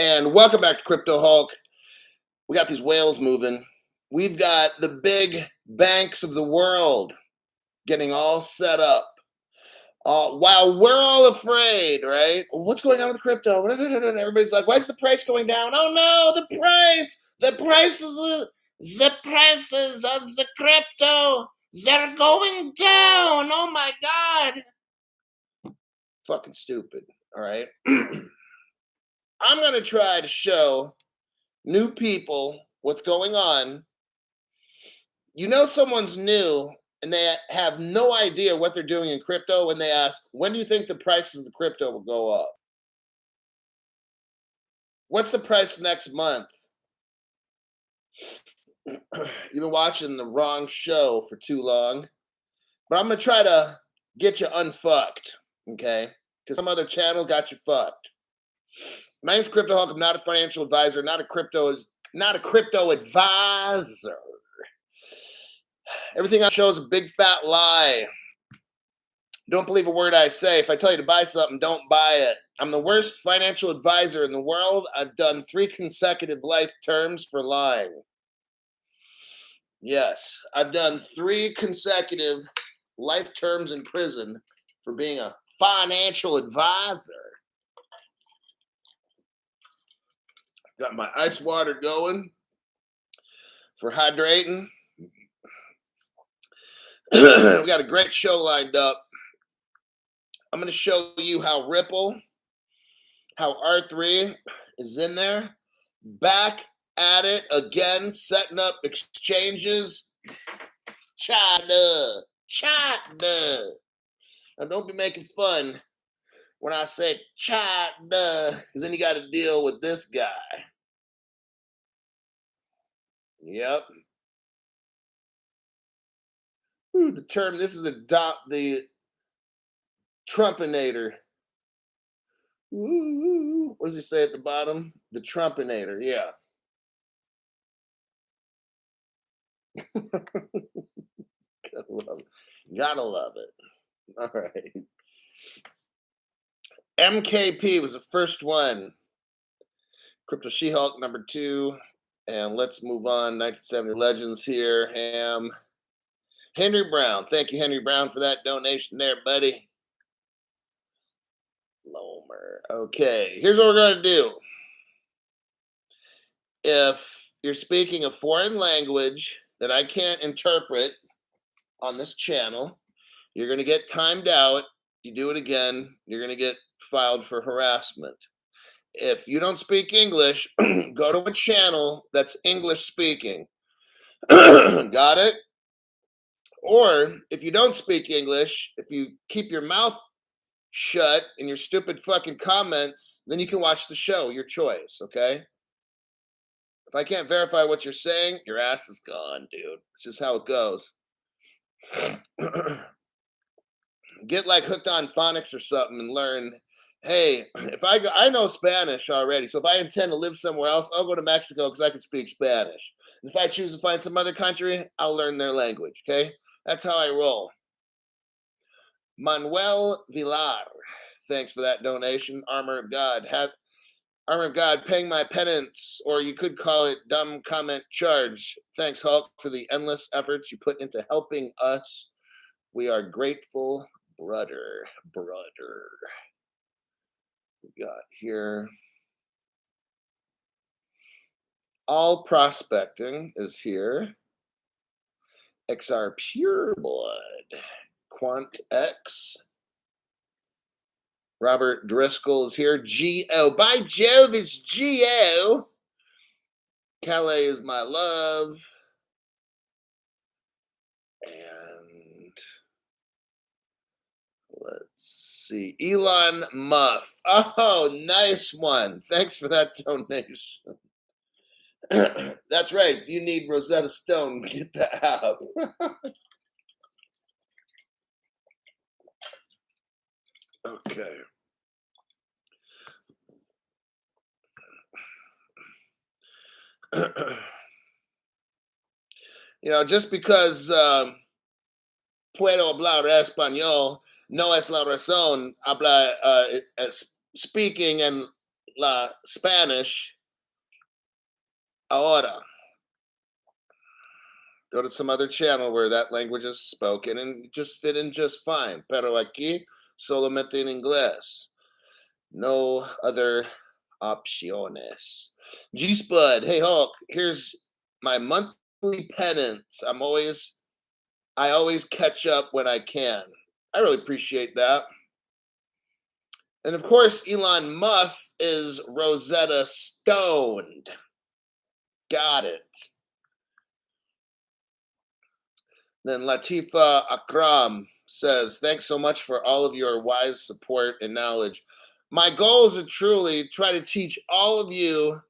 And welcome back to Crypto Hulk. We got these whales moving. We've got the big banks of the world getting all set up. While we're all afraid, right? What's going on with crypto? Everybody's like, why is the price going down? Oh no, the prices of the crypto, they're going down. Oh my God. Fucking stupid, all right? I'm going to try to show new people what's going on. You know someone's new and they have no idea what they're doing in crypto when they ask, when do you think the prices of the crypto will go up? What's the price next month? You've been watching the wrong show for too long. But I'm going to try to get you unfucked, okay? Because some other channel got you fucked. My name's Crypto Hulk. I'm not a financial advisor, not a crypto advisor. Everything I show is a big fat lie. Don't believe a word I say. If I tell you to buy something, don't buy it. I'm the worst financial advisor in the world. I've done 3 consecutive life terms for lying. Yes, I've done 3 consecutive life terms in prison for being a financial advisor. Got my ice water going for hydrating. We got a great show lined up. I'm going to show you how Ripple, how R3 is in there, back at it again, setting up exchanges. China. Now don't be making fun when I say China, because then you got to deal with this guy. Yep. Ooh, the term, this is the Trumpinator. Ooh, what does he say at the bottom? The Trumpinator, yeah. Gotta love it. Gotta love it. All right. MKP was the first one. Crypto She-Hulk number 2. And let's move on. 1970 Legends here. Ham. Henry Brown. Thank you, Henry Brown, for that donation there, buddy. Lomer. Okay, here's what we're going to do. If you're speaking a foreign language that I can't interpret on this channel, you're going to get timed out. You do it again, you're going to get filed for harassment. If you don't speak English, go to a channel that's English speaking. Got it? Or if you don't speak English, if you keep your mouth shut in your stupid fucking comments, then you can watch the show, your choice, okay? If I can't verify what you're saying, your ass is gone, dude. It's just how it goes. Get like hooked on phonics or something and learn, hey, if I know Spanish already, so if I intend to live somewhere else, I'll go to Mexico because I can speak Spanish. And if I choose to find some other country, I'll learn their language, okay? That's how I roll. Manuel Villar, thanks for that donation. Armor of God, paying my penance, or you could call it dumb comment charge. Thanks, Hulk, for the endless efforts you put into helping us. We are grateful, brother. We got here. All prospecting is here. XR Pure Blood. Quant X. Robert Driscoll is here. G.O. By Jove, it's G.O. Calais is my love. And let's see. Elon Muff. Oh, nice one. Thanks for that donation. That's right. You need Rosetta Stone to get that out. Okay. You know, just because puedo hablar español no es la razón hablar speaking and la Spanish ahora. Go to some other channel where that language is spoken and just fit in just fine. Pero aquí solamente en inglés. No other opciones. G Spud, hey Hulk, here's my monthly penance. I always catch up when I can. I really appreciate that. And of course, Elon Musk is Rosetta Stoned. Got it. Then Latifa Akram says, thanks so much for all of your wise support and knowledge. My goal is to truly try to teach all of you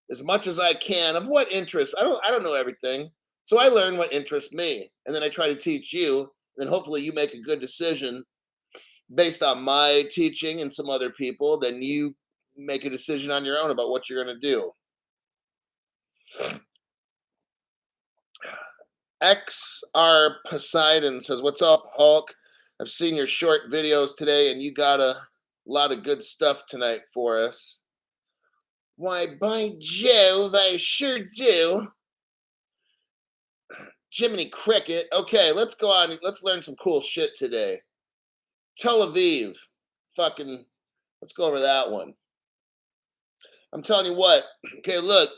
as much as I can of what interests. I don't know everything. So I learn what interests me. And then I try to teach you. And then hopefully you make a good decision based on my teaching and some other people. Then you make a decision on your own about what you're going to do. XR Poseidon says, what's up, Hulk? I've seen your short videos today, and you got a lot of good stuff tonight for us. Why, by Jove, I sure do. Jiminy Cricket. Okay, let's go on. Let's learn some cool shit today. Tel Aviv. Fucking, let's go over that one. I'm telling you what. Okay, look.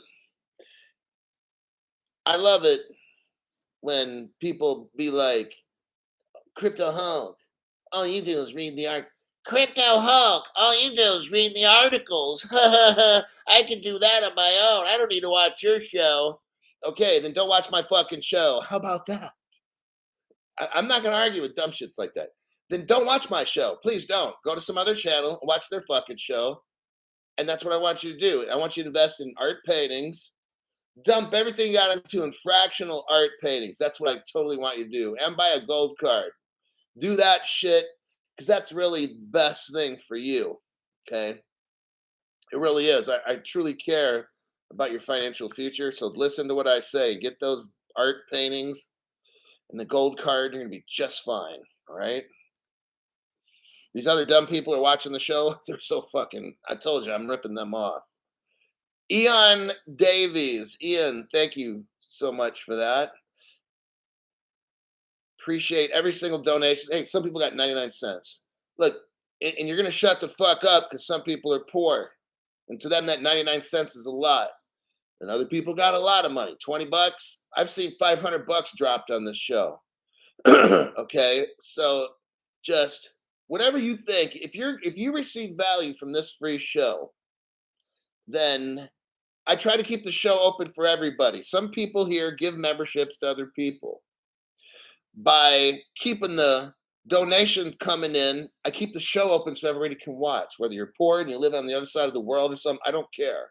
I love it when people be like, Crypto Hulk, all you do is read the art. Crypto Hulk, all you do is read the articles. I can do that on my own. I don't need to watch your show. Okay, then don't watch my fucking show. How about that? I'm not going to argue with dumb shits like that. Then don't watch my show. Please don't. Go to some other channel, watch their fucking show. And that's what I want you to do. I want you to invest in art paintings. Dump everything you got into fractional art paintings. That's what I totally want you to do. And buy a gold card. Do that shit, because that's really the best thing for you. Okay? It really is. I truly care about your financial future. So listen to what I say. Get those art paintings and the gold card. You're going to be just fine. All right? These other dumb people are watching the show. They're so fucking, I told you, I'm ripping them off. Ian Davies. Ian, thank you so much for that. Appreciate every single donation. Hey, some people got 99 cents. Look, and you're going to shut the fuck up because some people are poor. And to them, that 99 cents is a lot. And other people got a lot of money. 20 bucks. I've seen 500 bucks dropped on this show. Okay? So just whatever you think, if you receive value from this free show, then I try to keep the show open for everybody. Some people here give memberships to other people. By keeping the donation coming in, I keep the show open so everybody can watch. Whether you're poor and you live on the other side of the world or something, I don't care.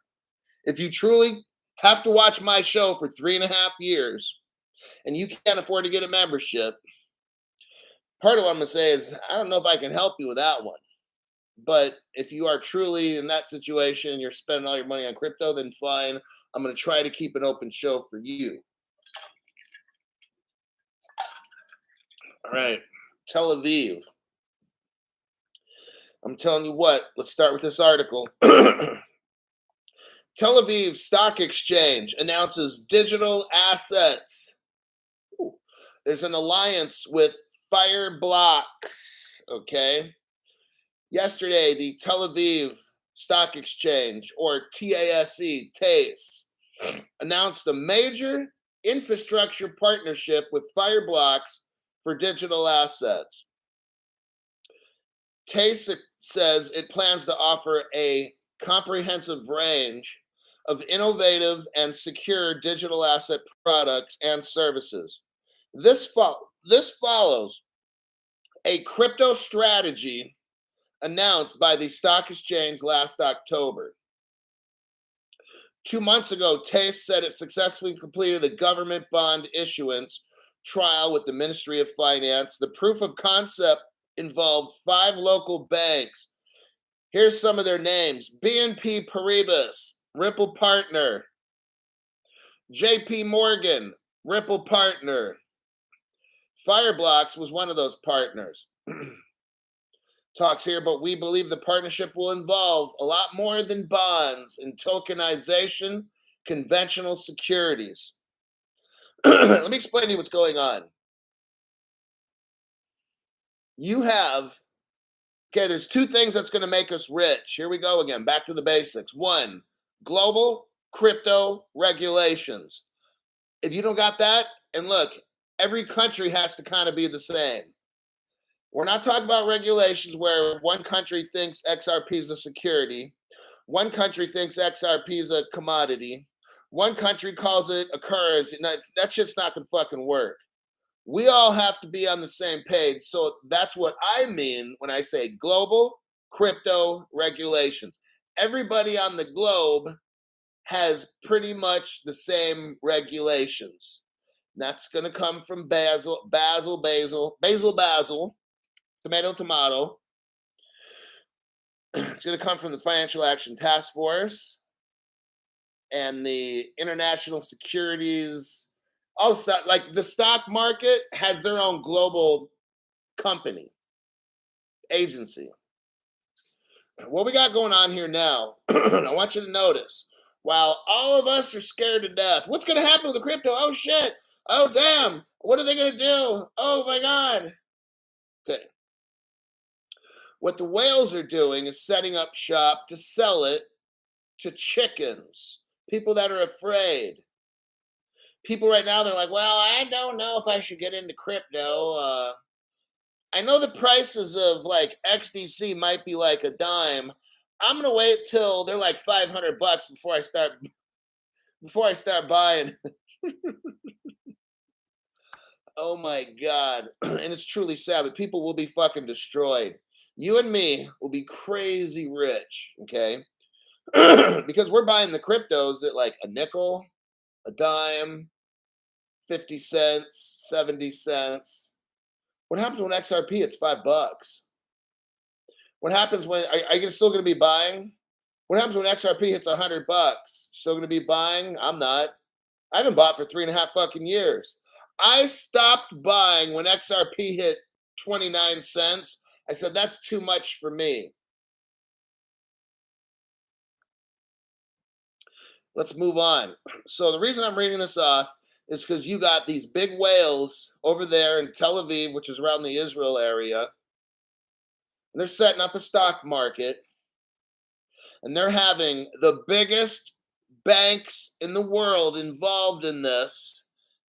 If you truly have to watch my show for 3.5 years and you can't afford to get a membership, part of what I'm going to say is I don't know if I can help you with that one. But if you are truly in that situation and you're spending all your money on crypto, then fine. I'm going to try to keep an open show for you. All right. Tel Aviv. I'm telling you what, let's start with this article. Tel Aviv Stock Exchange announces digital assets. Ooh. There's an alliance with Fireblocks. Okay. Yesterday, the Tel Aviv Stock Exchange, or TASE, announced a major infrastructure partnership with Fireblocks for digital assets. TASE says it plans to offer a comprehensive range of innovative and secure digital asset products and services. This follows a crypto strategy announced by the stock exchange last October. 2 months ago, TASE said it successfully completed a government bond issuance trial with the Ministry of Finance. The proof of concept involved 5 local banks. Here's some of their names: BNP Paribas, Ripple Partner; JP Morgan, Ripple Partner. Fireblocks was one of those partners. Talks here, but we believe the partnership will involve a lot more than bonds and tokenization, conventional securities. Let me explain to you what's going on. You have, okay, there's two things that's going to make us rich. Here we go again, back to the basics. One, global crypto regulations. If you don't got that, and look, every country has to kind of be the same. We're not talking about regulations where one country thinks XRP is a security, one country thinks XRP is a commodity, one country calls it a currency. No, that shit's not gonna fucking work. We all have to be on the same page. So that's what I mean when I say global crypto regulations. Everybody on the globe has pretty much the same regulations. That's going to come from Basil, tomato. It's going to come from the Financial Action Task Force and the International Securities. All stuff like the stock market has their own global company, agency. What we got going on here now, I want you to notice, while all of us are scared to death, what's going to happen with the crypto? Oh, shit. Oh, damn. What are they going to do? Oh, my God. Okay. What the whales are doing is setting up shop to sell it to chickens, people that are afraid. People right now, they're like, well, I don't know if I should get into crypto. I know the prices of like XDC might be like a dime. I'm going to wait till they're like $500 before I start buying. Oh my God. And it's truly sad, but people will be fucking destroyed. You and me will be crazy rich, okay? Because we're buying the cryptos at like a nickel, a dime, 50 cents, 70 cents. What happens when XRP it's $5? What happens when are you still going to be buying? What happens when XRP hits $100? Still going to be buying? I'm not. I haven't bought for 3.5 fucking years. I stopped buying when XRP hit 29 cents. I said, that's too much for me. Let's move on. So the reason I'm reading this off is because you got these big whales over there in Tel Aviv, which is around the Israel area. And they're setting up a stock market. And they're having the biggest banks in the world involved in this.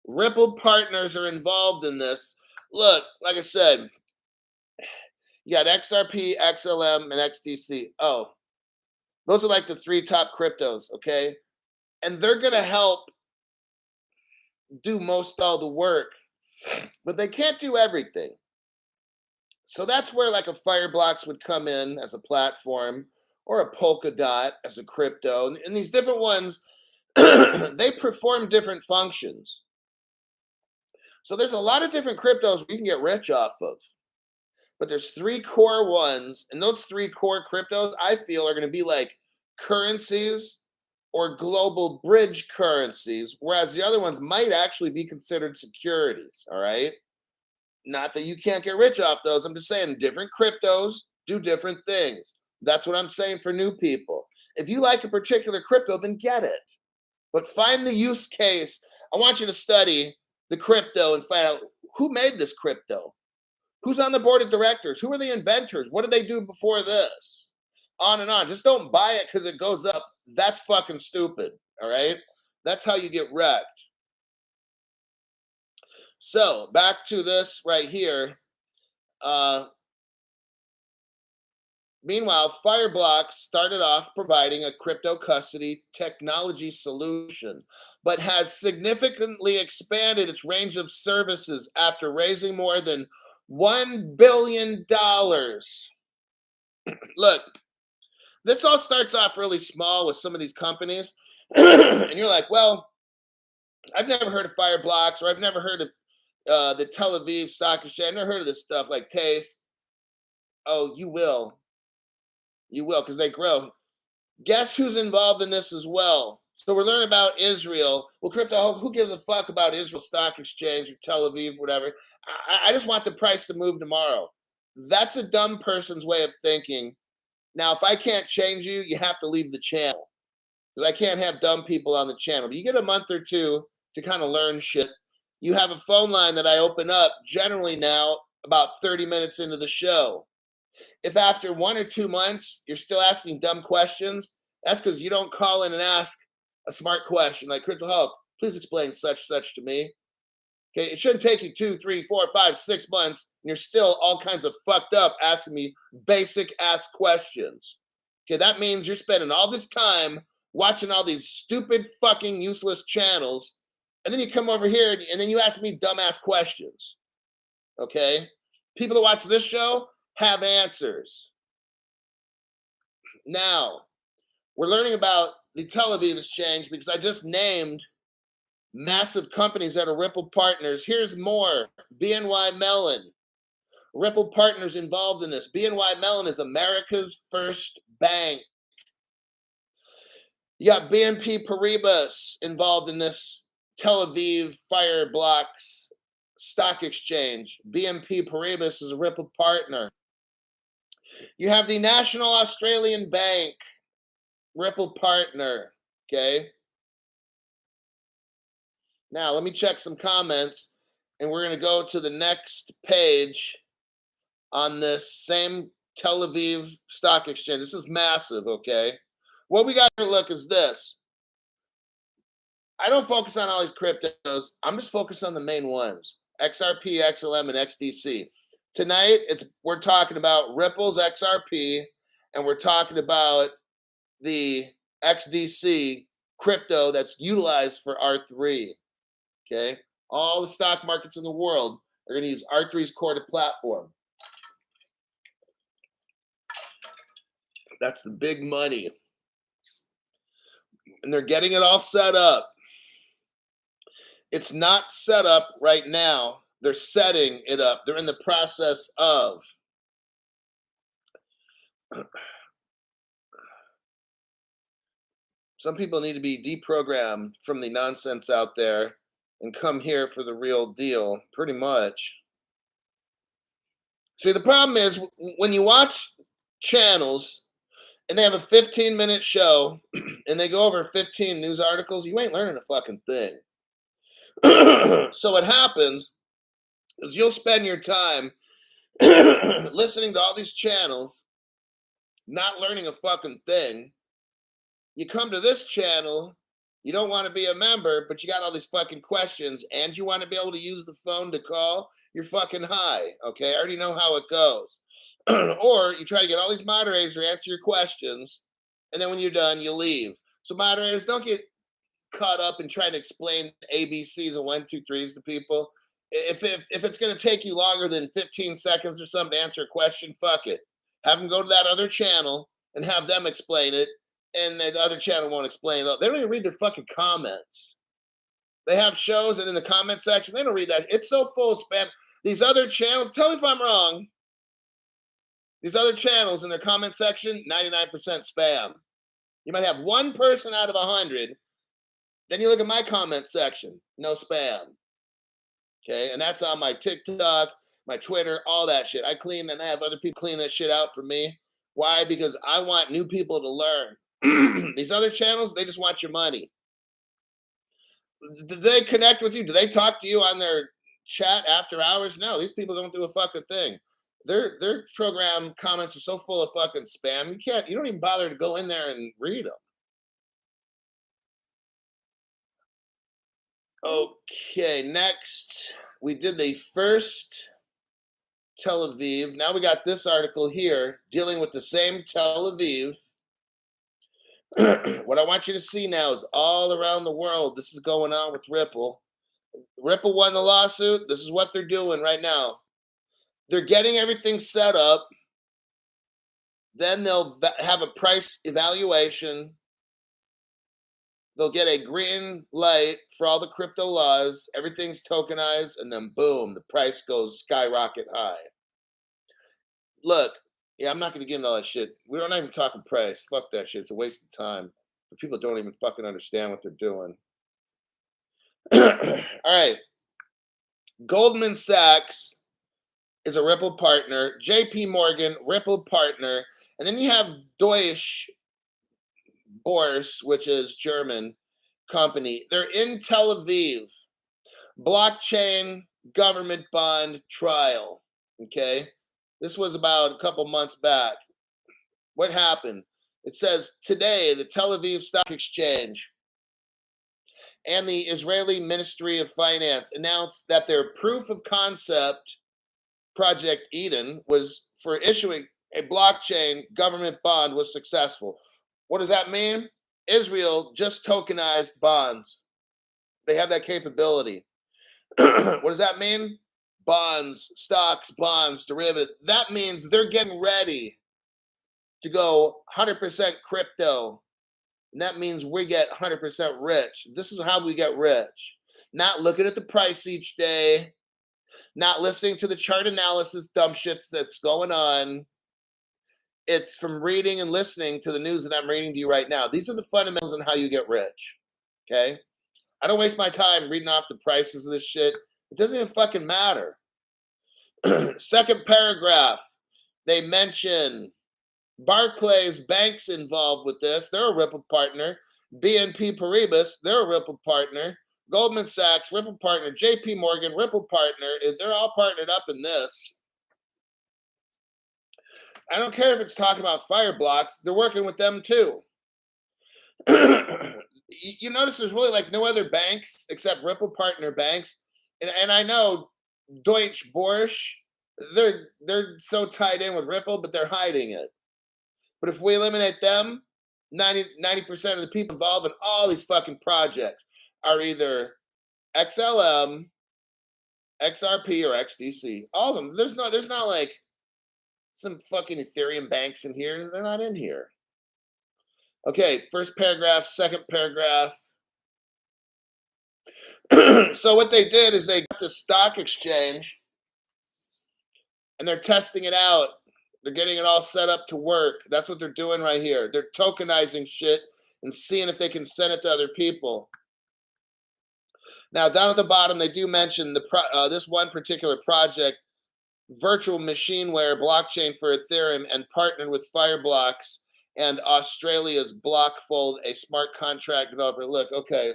Ripple Partners are involved in this. Look, like I said, you got XRP, XLM, and XDC. Oh, those are like the 3 top cryptos, okay? And they're going to help do most all the work, but they can't do everything. So that's where like a Fireblocks would come in as a platform, or a Polkadot as a crypto. And these different ones, they perform different functions. So there's a lot of different cryptos we can get rich off of. But there's 3 core ones, and those 3 core cryptos I feel are going to be like currencies or global bridge currencies, whereas the other ones might actually be considered securities, all right? Not that you can't get rich off those. I'm just saying different cryptos do different things. That's what I'm saying for new people. If you like a particular crypto, then get it. But find the use case. I want you to study the crypto and find out who made this crypto. Who's on the board of directors? Who are the inventors? What did they do before this? On and on. Just don't buy it because it goes up. That's fucking stupid. All right? That's how you get wrecked. So back to this right here. Meanwhile, Fireblocks started off providing a crypto custody technology solution, but has significantly expanded its range of services after raising more than $1 billion. Look, this all starts off really small with some of these companies, and you're like, well, I've never heard of Fireblocks, or I've never heard of the Tel Aviv Stock Exchange. I've never heard of this stuff like Taste. Oh, you will. You will, because they grow. Guess who's involved in this as well? So we're learning about Israel. Well, crypto, who gives a fuck about Israel Stock Exchange or Tel Aviv, whatever? I just want the price to move tomorrow. That's a dumb person's way of thinking. Now, if I can't change you, you have to leave the channel. Because I can't have dumb people on the channel. But you get a month or two to kind of learn shit. You have a phone line that I open up generally now about 30 minutes into the show. If after 1 or 2 months you're still asking dumb questions, that's because you don't call in and ask a smart question like, Crypto Help, please explain such to me. Okay, it shouldn't take you 2, 3, 4, 5, 6 months, and you're still all kinds of fucked up asking me basic ass questions. Okay, that means you're spending all this time watching all these stupid fucking useless channels, and then you come over here and then you ask me dumbass questions. Okay? People that watch this show have answers. Now, we're learning about the Tel Aviv exchange because I just named massive companies that are Ripple partners. Here's more. BNY Mellon. Ripple partners involved in this. BNY Mellon is America's first bank. You got BNP Paribas involved in this Tel Aviv Fire Blocks stock exchange. BNP Paribas is a Ripple partner. You have the National Australian Bank, Ripple partner. Okay. Now, let me check some comments, and we're going to go to the next page on this same Tel Aviv stock exchange. This is massive, okay? What we got to look is this. I don't focus on all these cryptos. I'm just focused on the main ones, XRP, XLM, and XDC. Tonight, we're talking about Ripple's XRP, and we're talking about the XDC crypto that's utilized for R3. Okay, all the stock markets in the world are going to use R3's core to platform. That's the big money. And they're getting it all set up. It's not set up right now. They're setting it up. They're in the process of. Some people need to be deprogrammed from the nonsense out there and come here for the real deal, pretty much. See, the problem is when you watch channels and they have a 15-minute show and they go over 15 news articles, you ain't learning a fucking thing. So what happens is you'll spend your time listening to all these channels, not learning a fucking thing. You come to this channel, you don't want to be a member, but you got all these fucking questions, and you want to be able to use the phone to call, you're fucking high, okay? I already know how it goes. Or you try to get all these moderators to answer your questions, and then when you're done, you leave. So moderators, don't get caught up in trying to explain ABCs and 1, 2, 3s to people. If it's going to take you longer than 15 seconds or something to answer a question, fuck it. Have them go to that other channel and have them explain it, and the other channel won't explain it. They don't even read their fucking comments. They have shows, and in the comment section, they don't read that. It's so full of spam. These other channels, tell me if I'm wrong, these other channels in their comment section, 99% spam. You might have one person out of 100. Then you look at my comment section, no spam. Okay, and that's on my TikTok, my Twitter, all that shit. I clean and I have other people clean that shit out for me. Why? Because I want new people to learn. These other channels, they just want your money. Do they connect with you? Do they talk to you on their chat after hours? No, these people don't do a fucking thing. Their program comments are so full of fucking spam. You don't even bother to go in there and read them. Okay, next we did the first Tel Aviv. Now we got this article here dealing with the same Tel Aviv. What I want you to see now is all around the world, this is going on with Ripple. Ripple won the lawsuit. This is what they're doing right now. They're getting everything set up. Then they'll have a price evaluation. They'll get a green light for all the crypto laws. Everything's tokenized, and then boom, the price goes skyrocket high. Look, yeah, I'm not going to get into all that shit. We're not even talking price. Fuck that shit. It's a waste of time for people that don't even fucking understand what they're doing. All right. Goldman Sachs is a Ripple partner. JP Morgan, Ripple partner. And then you have Deutsche Börse, which is German company. They're in Tel Aviv. Blockchain government bond trial. Okay. This was about a couple months back. What happened? It says today the Tel Aviv Stock Exchange and the Israeli Ministry of Finance announced that their proof of concept Project Eden was for issuing a blockchain government bond was successful. What does that mean? Israel just tokenized bonds. They have that capability. What does that mean? Bonds, stocks, bonds, derivative. That means they're getting ready to go 100% crypto. And that means we get 100% rich. This is how we get rich. Not looking at the price each day, not listening to the chart analysis dumb shits that's going on. It's from reading and listening to the news that I'm reading to you right now. These are the fundamentals on how you get rich. Okay? I don't waste my time reading off the prices of this shit. It doesn't even fucking matter. Second paragraph, they mention Barclays Bank's involved with this. They're a Ripple partner. BNP Paribas, they're a Ripple partner. Goldman Sachs, Ripple partner. JP Morgan, Ripple partner. They're all partnered up in this. I don't care if it's talking about Fireblocks. They're working with them too. You notice there's really like no other banks except Ripple partner banks. And I know Deutsche Börse, they're so tied in with Ripple, but they're hiding it. But if we eliminate them, 90% of the people involved in all these fucking projects are either XLM, XRP, or XDC. All of them. There's not like some fucking Ethereum banks in here. They're not in here. Okay, first paragraph, second paragraph. So what they did is they got the stock exchange and they're testing it out. They're getting it all set up to work. That's what they're doing right here. They're tokenizing shit and seeing if they can send it to other people. Now, down at the bottom, they do mention this one particular project, virtual machineware blockchain for Ethereum, and partnered with Fireblocks and Australia's Blockfold, a smart contract developer. Look, okay.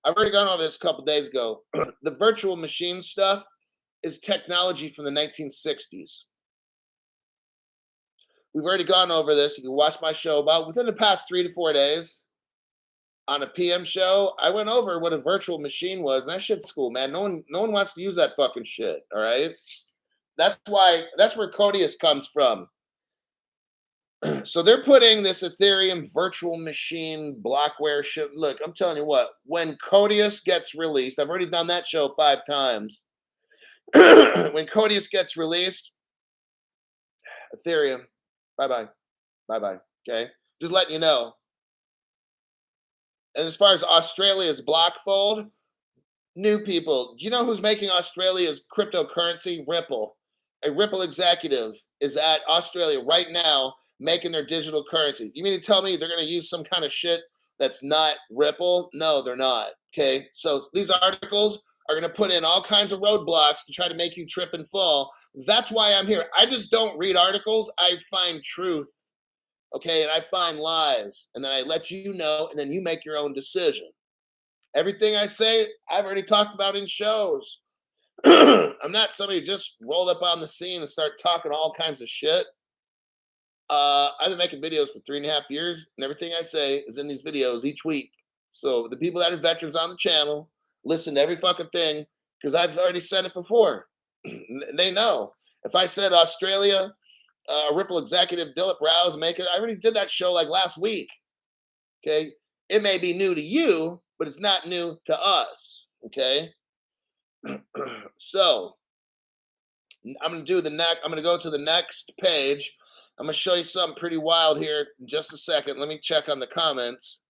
I've already gone over this a couple days ago. The virtual machine stuff is technology from the 1960s. We've already gone over this. You can watch my show about within the past 3 to 4 days on a PM show. I went over what a virtual machine was, and that shit's cool, man. No one wants to use that fucking shit. All right. That's where Codius comes from. So they're putting this Ethereum virtual machine blockware shit. Look, I'm telling you what, when Codius gets released, I've already done that show 5 times. When Codius gets released, Ethereum, bye-bye. Bye-bye. Okay? Just letting you know. And as far as Australia's Blockfold, new people. Do you know who's making Australia's cryptocurrency? Ripple. A Ripple executive is at Australia right now making their digital currency. You mean to tell me they're going to use some kind of shit that's not Ripple? No, they're not. Okay? So these articles are going to put in all kinds of roadblocks to try to make you trip and fall. That's why I'm here. I just don't read articles. I find truth. Okay? And I find lies. And then I let you know, and then you make your own decision. Everything I say, I've already talked about in shows. I'm not somebody who just rolled up on the scene and start talking all kinds of shit. I've been making videos for 3.5 years, and everything I say is in these videos each week. So the people that are veterans on the channel listen to every fucking thing because I've already said it before. They know. If I said Australia, Ripple executive Dilip Rouse make it, I already did that show like last week. Okay, it may be new to you, but it's not new to us. Okay. So I'm going to go to the next page. I'm going to show you something pretty wild here in just a second. Let me check on the comments.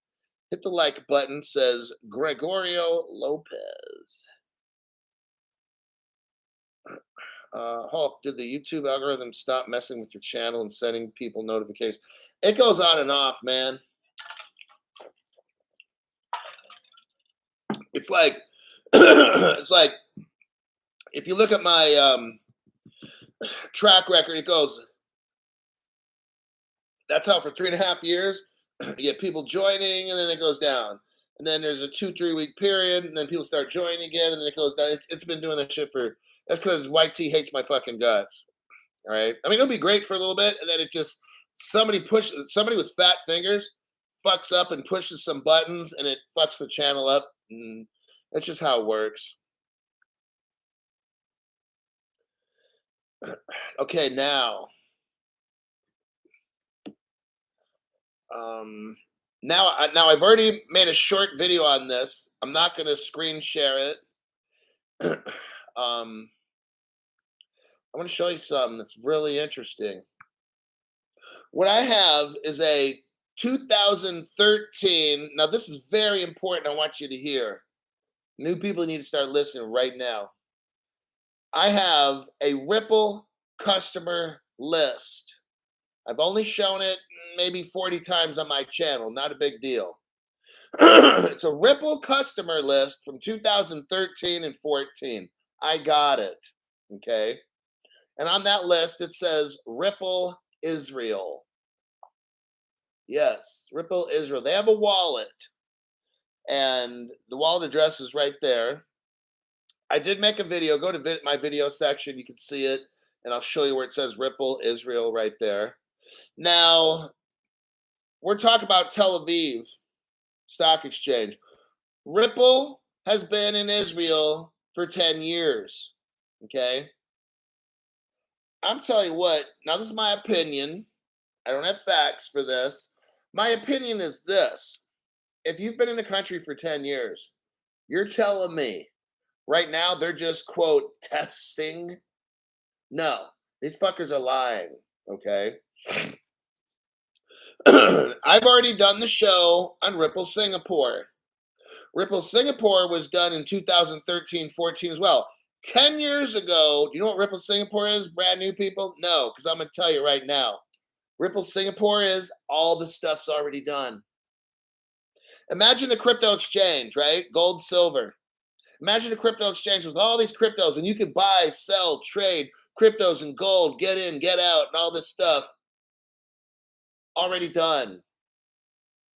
Hit the like button, says Gregorio Lopez. Hulk, did the YouTube algorithm stop messing with your channel and sending people notifications? It goes on and off, man. It's like, it's like, if you look at my track record, it goes, that's how for 3.5 years, you get people joining and then it goes down. And then there's a 2, 3 week period, and then people start joining again, and then it goes down. It's been doing that shit for, that's because White T hates my fucking guts. All right. I mean, it'll be great for a little bit, and then it just, somebody with fat fingers fucks up and pushes some buttons, and it fucks the channel up. And that's just how it works. Okay, now, now I've already made a short video on this. I'm not going to screen share it. I want to show you something that's really interesting. What I have is a 2013. Now, this is very important. I want you to hear. New people need to start listening right now. I have a Ripple customer list. I've only shown it maybe 40 times on my channel. Not a big deal. It's a Ripple customer list from 2013 and 14. I got it. Okay. And on that list, it says Ripple Israel. Yes, Ripple Israel. They have a wallet. And the wallet address is right there. I did make a video. Go to my video section. You can see it. And I'll show you where it says Ripple Israel right there. Now, we're talking about Tel Aviv Stock Exchange. Ripple has been in Israel for 10 years. Okay. I'm telling you what, now this is my opinion. I don't have facts for this. My opinion is this. If you've been in a country for 10 years, you're telling me right now they're just, quote, testing? No, these fuckers are lying, okay? I've already done the show on Ripple Singapore. Ripple Singapore was done in 2013-14 as well. 10 years ago, do you know what Ripple Singapore is, brand new people? No, because I'm going to tell you right now. Ripple Singapore is all the stuff's already done. Imagine the crypto exchange, right? Gold, silver. Imagine a crypto exchange with all these cryptos, and you could buy, sell, trade cryptos and gold, get in, get out, and all this stuff. Already done.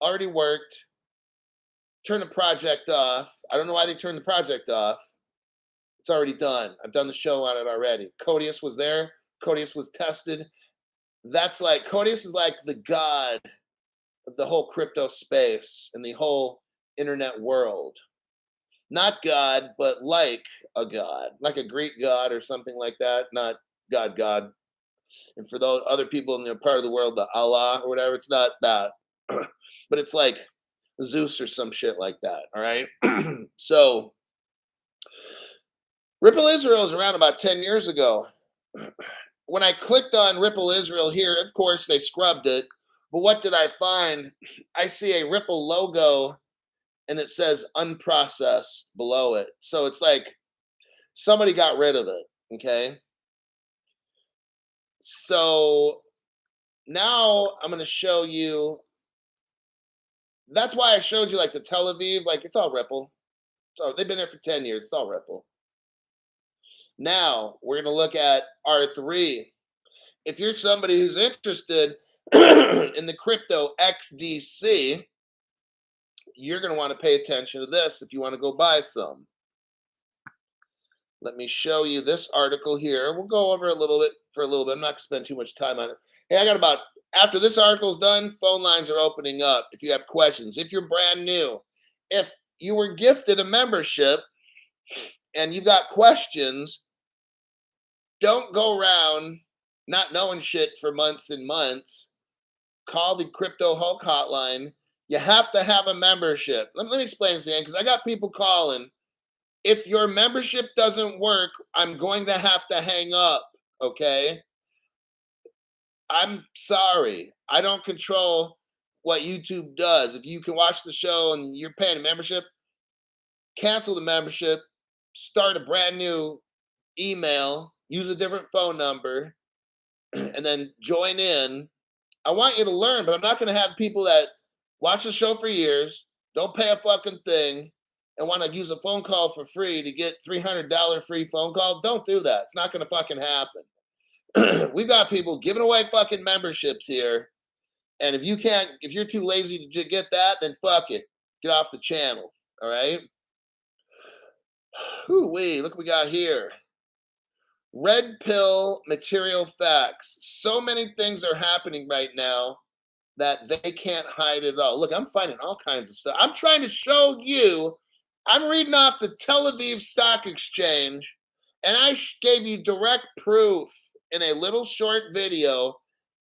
Already worked. Turn the project off. I don't know why they turned the project off. It's already done. I've done the show on it already. Codius was there. Codius was tested. That's like, Codius is like the god of the whole crypto space and the whole internet world. Not God, but like a god, like a Greek god or something like that. Not God. And for those other people in the part of the world, the Allah or whatever, it's not that. But it's like Zeus or some shit like that. All right. So Ripple Israel is around about 10 years ago. When I clicked on Ripple Israel here, of course, they scrubbed it. But what did I find? I see a Ripple logo and it says unprocessed below it. So it's like somebody got rid of it. Okay. So now I'm going to show you. That's why I showed you like the Tel Aviv, like it's all Ripple. So they've been there for 10 years. It's all Ripple. Now we're going to look at R3. If you're somebody who's interested in the crypto XDC, you're going to want to pay attention to this if you want to go buy some. Let me show you this article here. We'll go over a little bit for a little bit. I'm not going to spend too much time on it. Hey, I got about, after this article's done, phone lines are opening up if you have questions. If you're brand new, if you were gifted a membership and you've got questions, don't go around not knowing shit for months and months. Call the Crypto Hulk hotline. You have to have a membership. Let me explain this again, because I got people calling. If your membership doesn't work, I'm going to have to hang up, okay? I'm sorry. I don't control what YouTube does. If you can watch the show and you're paying a membership, cancel the membership, start a brand new email, use a different phone number, and then join in. I want you to learn, but I'm not going to have people that watch the show for years, don't pay a fucking thing, and want to use a phone call for free to get $300 free phone call. Don't do that. It's not going to fucking happen. We've got people giving away fucking memberships here. And if you're too lazy to get that, then fuck it. Get off the channel. All right. Whoo-wee, look what we got here. Red pill material facts. So many things are happening right now that they can't hide it all. Look, I'm finding all kinds of stuff. I'm trying to show you. I'm reading off the Tel Aviv Stock Exchange, and I gave you direct proof in a little short video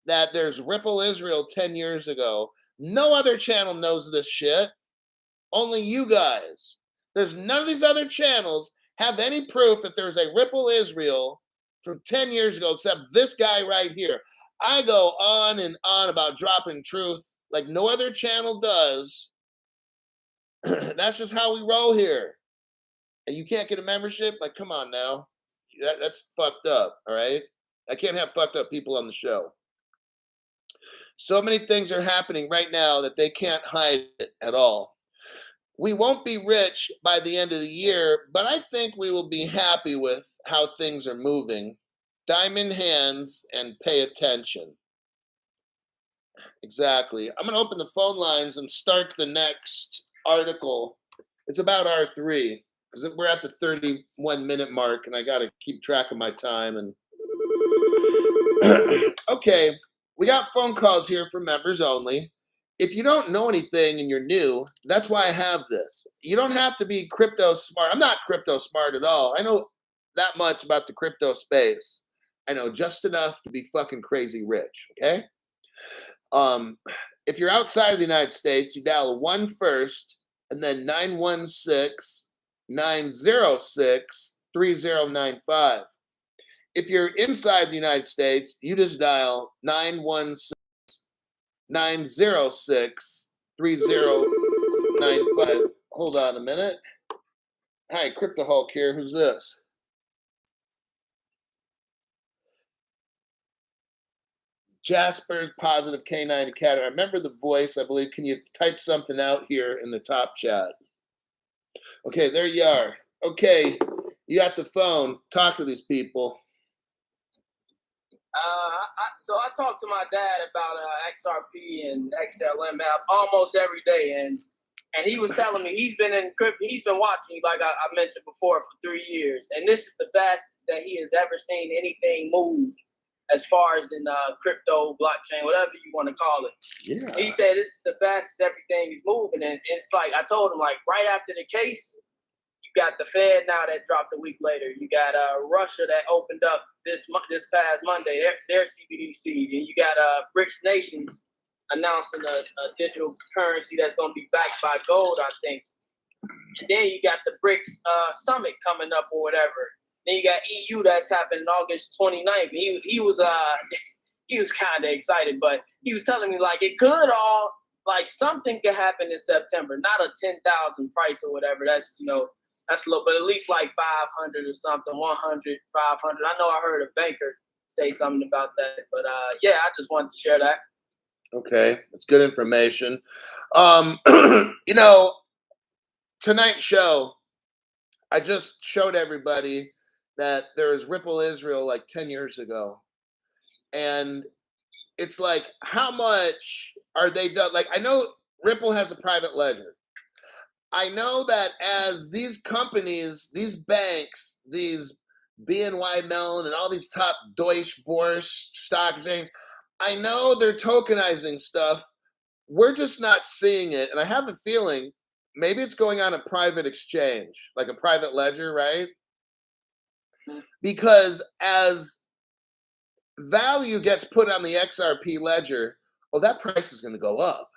that there's Ripple Israel 10 years ago. No other channel knows this shit. Only you guys. There's none of these other channels have any proof that there's a Ripple Israel from 10 years ago, except this guy right here. I go on and on about dropping truth like no other channel does. That's just how we roll here. And you can't get a membership? Like, come on now. That's fucked up, all right? I can't have fucked up people on the show. So many things are happening right now that they can't hide it at all. We won't be rich by the end of the year, but I think we will be happy with how things are moving. Diamond hands and pay attention. Exactly. I'm going to open the phone lines and start the next article. It's about R3 because we're at the 31-minute mark and I got to keep track of my time. And okay, we got phone calls here for members only. If you don't know anything and you're new, that's why I have this. You don't have to be crypto smart. I'm not crypto smart at all. I know that much about the crypto space. I know just enough to be fucking crazy rich, okay? If you're outside of the United States, you dial 1 first and then 916-906-3095. If you're inside the United States, you just dial 916-906-3095. Hold on a minute. Hi, Crypto Hulk here. Who's this? Jasper's Positive K9 Academy. I remember the voice, I believe. Can you type something out here in the top chat? Okay, there you are. Okay, you got the phone. Talk to these people. So I talk to my dad about XRP and XLM app almost every day, and he was telling me he's been watching, like I mentioned before, for 3 years, and this is the fastest that he has ever seen anything move as far as in crypto, blockchain, whatever you want to call it. Yeah. He said this is the fastest everything is moving, and it's like I told him, like right after the case, you got the Fed now that dropped a week later. You got Russia that opened up this past Monday their CBDC, and you got BRICS nations announcing a digital currency that's going to be backed by gold, I think. And then you got the BRICS summit coming up or whatever. Then you got EU that's happening August 29th. He was kind of excited, but he was telling me like it could all like something could happen in September. Not a 10,000 price or whatever. That's that's low, but at least like 500 or something, 100, 500. I know I heard a banker say something about that, but yeah, I just wanted to share that. Okay, that's good information. Tonight's show, I just showed everybody that there was Ripple Israel like 10 years ago. And it's like, how much are they done? Like, I know Ripple has a private ledger. I know that as these companies, these banks, these BNY Mellon and all these top Deutsche Börse stock exchanges, I know they're tokenizing stuff. We're just not seeing it. And I have a feeling maybe it's going on a private exchange, like a private ledger, right? Because as value gets put on the XRP ledger, well, that price is going to go up.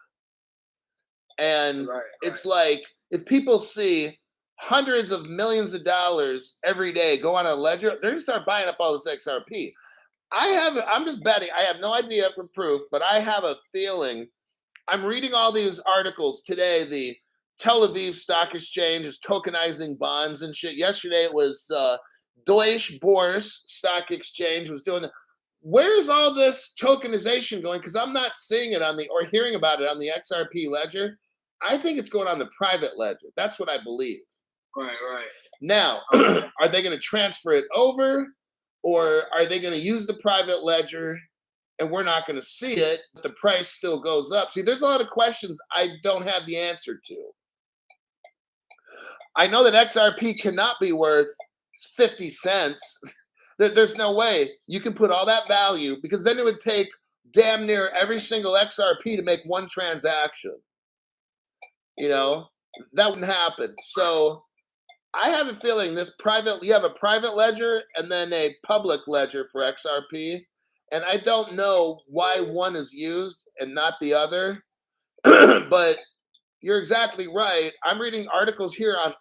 And it's like, if people see hundreds of millions of dollars every day go on a ledger, they're going to start buying up all this XRP. I'm just betting. I have no idea for proof, but I have a feeling. I'm reading all these articles today. The Tel Aviv Stock Exchange is tokenizing bonds and shit. Yesterday it was Deutsche Börse Stock Exchange was doing. Where's all this tokenization going? Because I'm not seeing it or hearing about it on the XRP ledger. I think it's going on the private ledger. That's what I believe. Right. Now, are they going to transfer it over? Or are they going to use the private ledger and we're not going to see it, but the price still goes up? See, there's a lot of questions I don't have the answer to. I know that XRP cannot be worth 50 cents. There's no way you can put all that value, because then it would take damn near every single XRP to make one transaction. You know, that wouldn't happen. So I have a feeling you have a private ledger and then a public ledger for XRP. And I don't know why one is used and not the other, but you're exactly right. I'm reading articles here on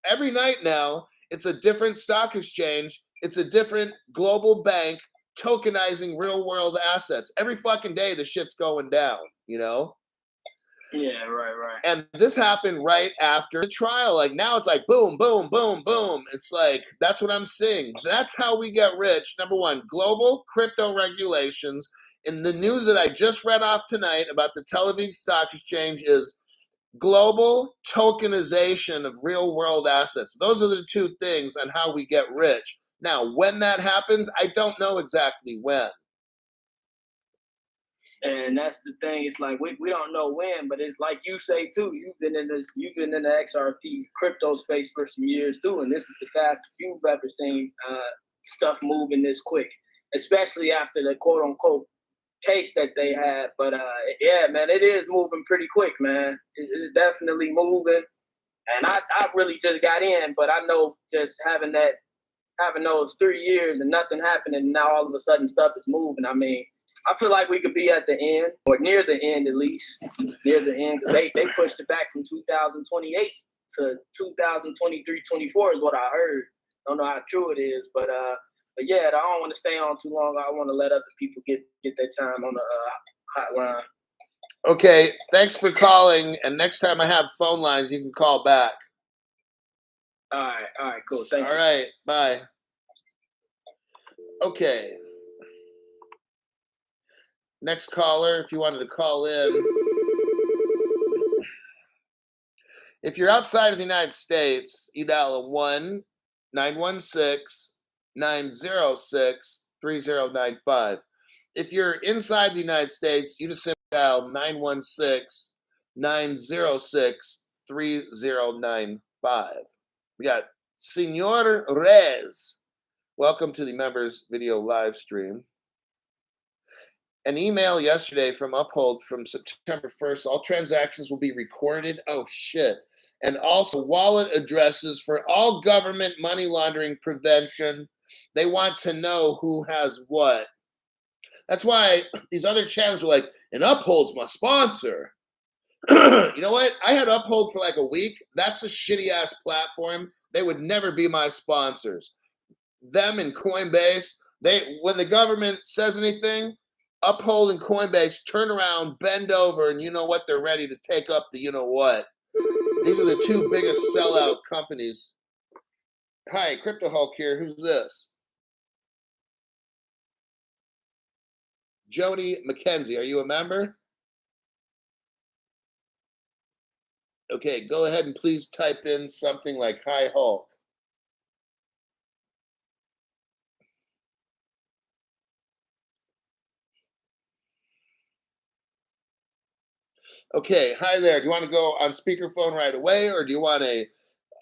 every night now. It's a different stock exchange. It's a different global bank tokenizing real world assets. Every fucking day, the shit's going down, you know? Yeah, right. And this happened right after the trial. Like now it's like boom, boom, boom, boom. It's like, that's what I'm seeing. That's how we get rich. Number one, global crypto regulations. And the news that I just read off tonight about the Tel Aviv Stock Exchange is global tokenization of real world assets. Those are the two things on how we get rich. Now, when that happens, I don't know exactly when. And that's the thing. It's like we don't know when, but it's like you say too. You've been in the XRP crypto space for some years too, and this is the fastest you've ever seen stuff moving this quick, especially after the quote unquote case that they had. But yeah, man, it is moving pretty quick, man. It's definitely moving, and I really just got in, but I know just having those 3 years and nothing happening, and now all of a sudden stuff is moving. I mean, I feel like we could be at the end, or near the end at least, near the end, because they pushed it back from 2028 to 2023-24 is what I heard. Don't know how true it is, but yeah, I don't want to stay on too long. I want to let other people get their time on the hotline. Okay, thanks for calling. And next time I have phone lines, you can call back. All right, cool. Thank you. All right, bye. Okay. Next caller, if you wanted to call in. If you're outside of the United States, you dial 1-916-906-3095. If you're inside the United States, you just simply dial 916-906-3095. We got Senor Rez. Welcome to the members video live stream. An email yesterday from Uphold from September 1st. All transactions will be recorded. Oh, shit. And also wallet addresses for all government money laundering prevention. They want to know who has what. That's why these other channels were like, and Uphold's my sponsor. You know what? I had Uphold for like a week. That's a shitty-ass platform. They would never be my sponsors. Them and Coinbase, when the government says anything, Uphold and Coinbase turn around, bend over, and you know what? They're ready to take up the you-know-what. These are the two biggest sellout companies. Hi, Crypto Hulk here. Who's this? Jody McKenzie. Are you a member? Okay, go ahead and please type in something like Hi Hulk. Okay, hi there. Do you want to go on speakerphone right away, or do you want a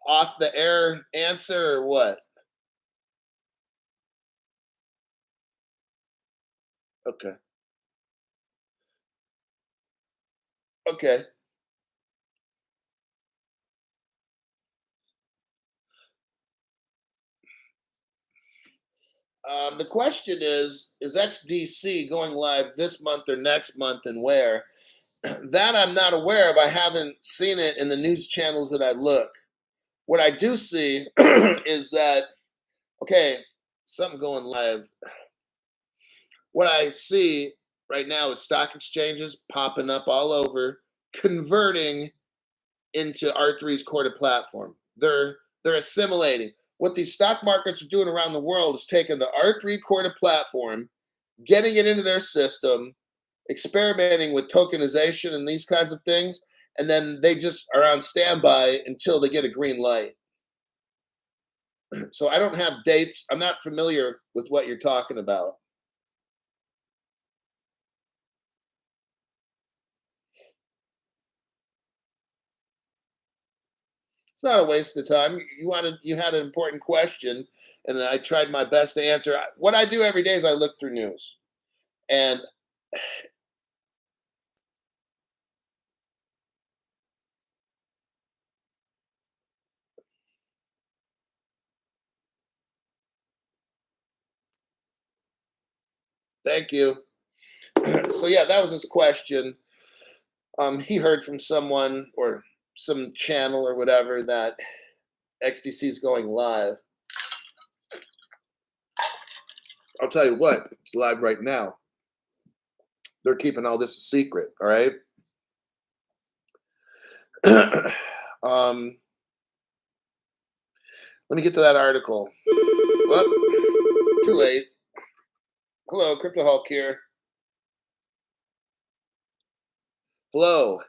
off the air answer, or what? Okay. Okay. The question is XDC going live this month or next month, and where? That I'm not aware of. I haven't seen it in the news channels that I look. What I do see is that, okay, something going live. What I see right now is stock exchanges popping up all over, converting into R3's core to platform. They're assimilating. What these stock markets are doing around the world is taking the R3 core to platform, getting it into their system, experimenting with tokenization and these kinds of things, and then they just are on standby until they get a green light. So I don't have dates. I'm not familiar with what you're talking about. It's not a waste of time. You had an important question, and I tried my best to answer. What I do every day is I look through news, and thank you. So yeah, that was his question. He heard from someone or some channel or whatever that XTC is going live. I'll tell you what, it's live right now. They're keeping all this a secret, all right? Let me get to that article. Well, too late. Hello, Crypto Hulk here. Hello.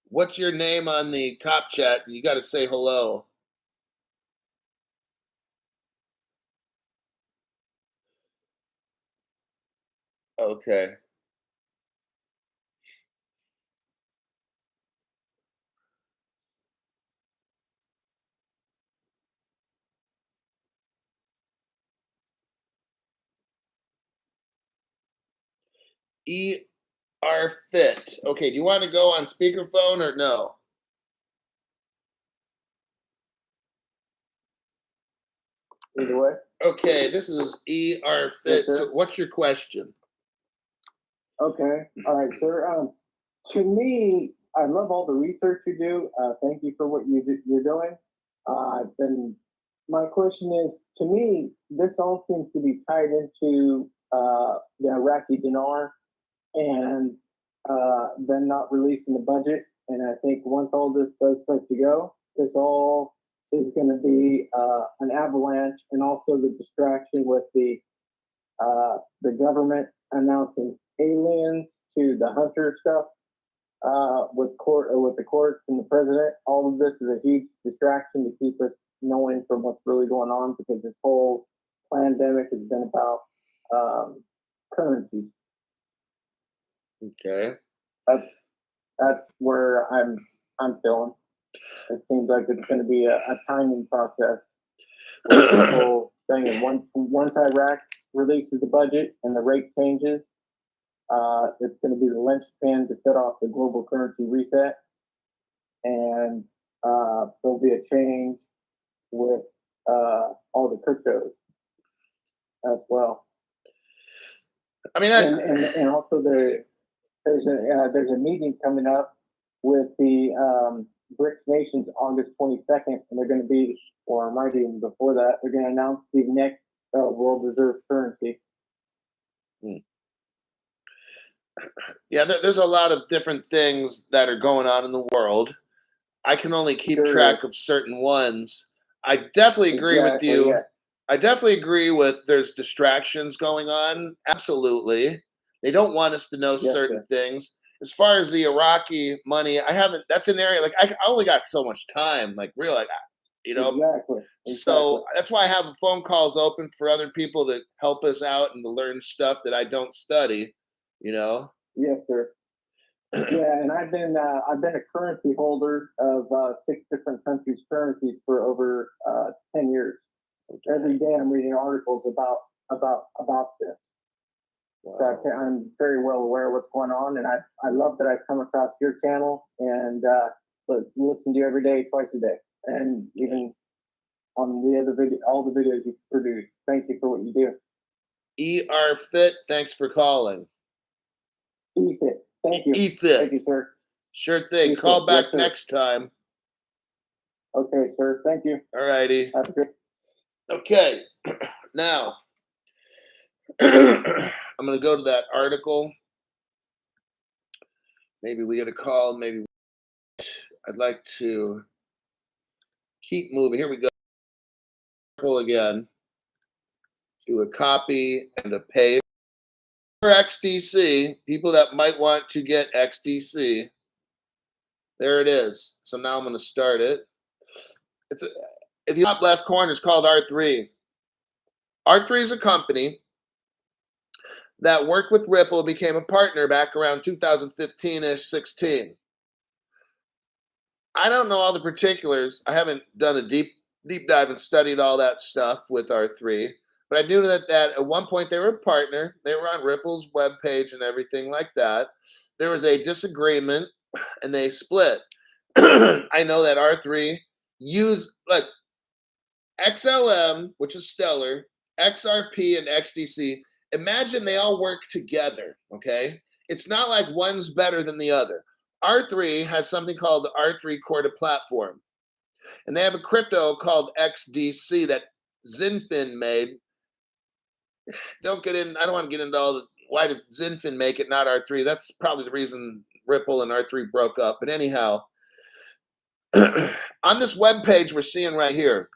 What's your name on the top chat? You got to say hello. Okay. ER Fit. Okay, do you want to go on speakerphone or no? Either way. Okay, this is ER Fit. Yes, So what's your question? Okay. All right, sir. To me, I love all the research you do. Thank you for what you're doing. Then my question is, to me, this all seems to be tied into the Iraqi dinar and them not releasing the budget. And I think once all this does start to go, this all is going to be an avalanche, and also the distraction with the government announcing aliens to the hunter stuff with the courts and the president. All of this is a huge distraction to keep us knowing from what's really going on, because this whole pandemic has been about currencies. Okay. That's where I'm feeling. It seems like it's going to be a timing process with the whole thing. And once Iraq releases the budget and the rate changes, it's going to be the linchpin to set off the global currency reset, and there'll be a change with all the cryptos as well. I mean, and also there's a meeting coming up with the BRICS nations August 22nd, and they're going to be, or might even before that, they're going to announce the next world reserve currency. Yeah, there's a lot of different things that are going on in the world. I can only keep track of certain ones. I definitely agree with you. Yeah. I definitely agree with there's distractions going on. Absolutely. They don't want us to know certain things. As far as the Iraqi money, I haven't, that's an area, like, I only got so much time, like, real, like, you know. Exactly. So that's why I have the phone calls open for other people that help us out and to learn stuff that I don't study, you know. Yes, sir. Yeah, and I've been a currency holder of 6 different countries' currencies for over 10 years. Okay. Every day I'm reading articles about this. Wow. So I'm very well aware of what's going on, and I love that I've come across your channel and listen to you every day, twice a day, and even on the other video, all the videos you produce. Thank you for what you do. ER Fit, thanks for calling. E-Fit. Thank you. E-Fit. Thank you, sir. Sure thing. E-Fit. Call back next time. Okay, sir. Thank you. All righty. Have a good. Okay. Now, I'm going to go to that article. Maybe we get a call. Maybe I'd like to keep moving. Here we go. Article again. Do a copy and a paste. For XDC, people that might want to get XDC. There it is. So now I'm going to start it. If you top left corner, it's called R3. R3 is a company that worked with Ripple, became a partner back around 2015-ish, 16. I don't know all the particulars. I haven't done a deep dive and studied all that stuff with R3, but I knew that at one point they were a partner. They were on Ripple's webpage and everything like that. There was a disagreement and they split. I know that R3 used XLM, which is Stellar, XRP, and XDC. Imagine they all work together, okay? It's not like one's better than the other. R3 has something called the R3 Core to Platform. And they have a crypto called XDC that Zinfin made. I don't want to get into all the, why did Zinfin make it, not R3? That's probably the reason Ripple and R3 broke up. But anyhow, on this web page we're seeing right here,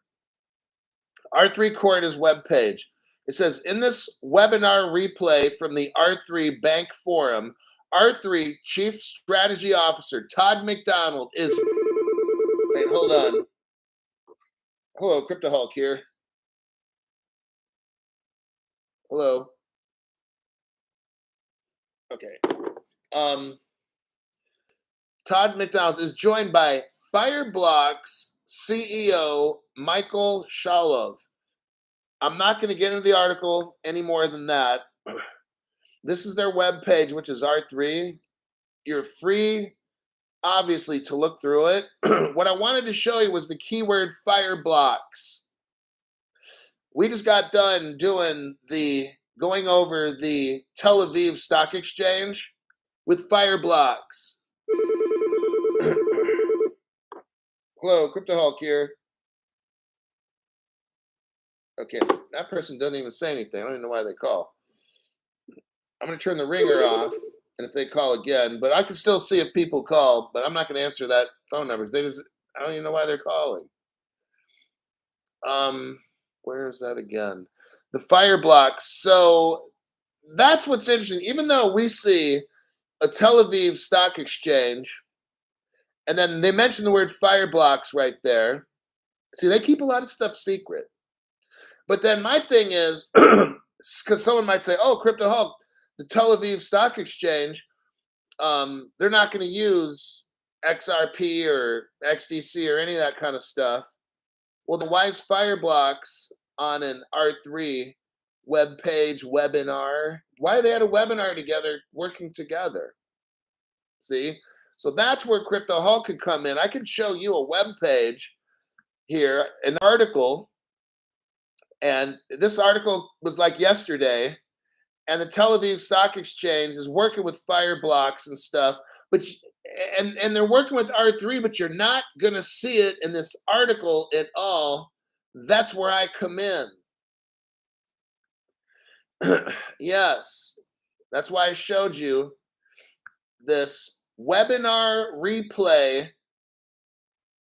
R3 Core's webpage. It says, in this webinar replay from the R3 Bank Forum, R3 Chief Strategy Officer Todd McDonald is... Wait, hold on. Hello, Crypto Hulk here. Hello. Okay. Todd McDonald is joined by Fireblock's CEO, Michael Shalov. I'm not going to get into the article any more than that. This is their webpage, which is R3. You're free, obviously, to look through it. What I wanted to show you was the keyword Fireblocks. We just got done going over the Tel Aviv Stock Exchange with Fireblocks. Hello, Crypto Hulk here. Okay, that person doesn't even say anything. I don't even know why they call. I'm going to turn the ringer off, and if they call again, but I can still see if people call, but I'm not going to answer that phone numbers. I don't even know why they're calling. Where is that again? The Fireblocks. So that's what's interesting. Even though we see a Tel Aviv Stock Exchange, and then they mention the word Fireblocks right there. See, they keep a lot of stuff secret. But then my thing is, because someone might say, oh, Crypto Hulk, the Tel Aviv Stock Exchange, they're not going to use XRP or XDC or any of that kind of stuff. Well, then why is Fireblocks on an R3 web page webinar? Why are they at a webinar together, working together? See? So that's where Crypto Hulk could come in. I could show you a web page here, an article, and this article was like yesterday, and the Tel Aviv Stock Exchange is working with Fireblocks and stuff, but and they're working with R3, but you're not going to see it in this article at all. That's where I come in. Yes, that's why I showed you this webinar replay.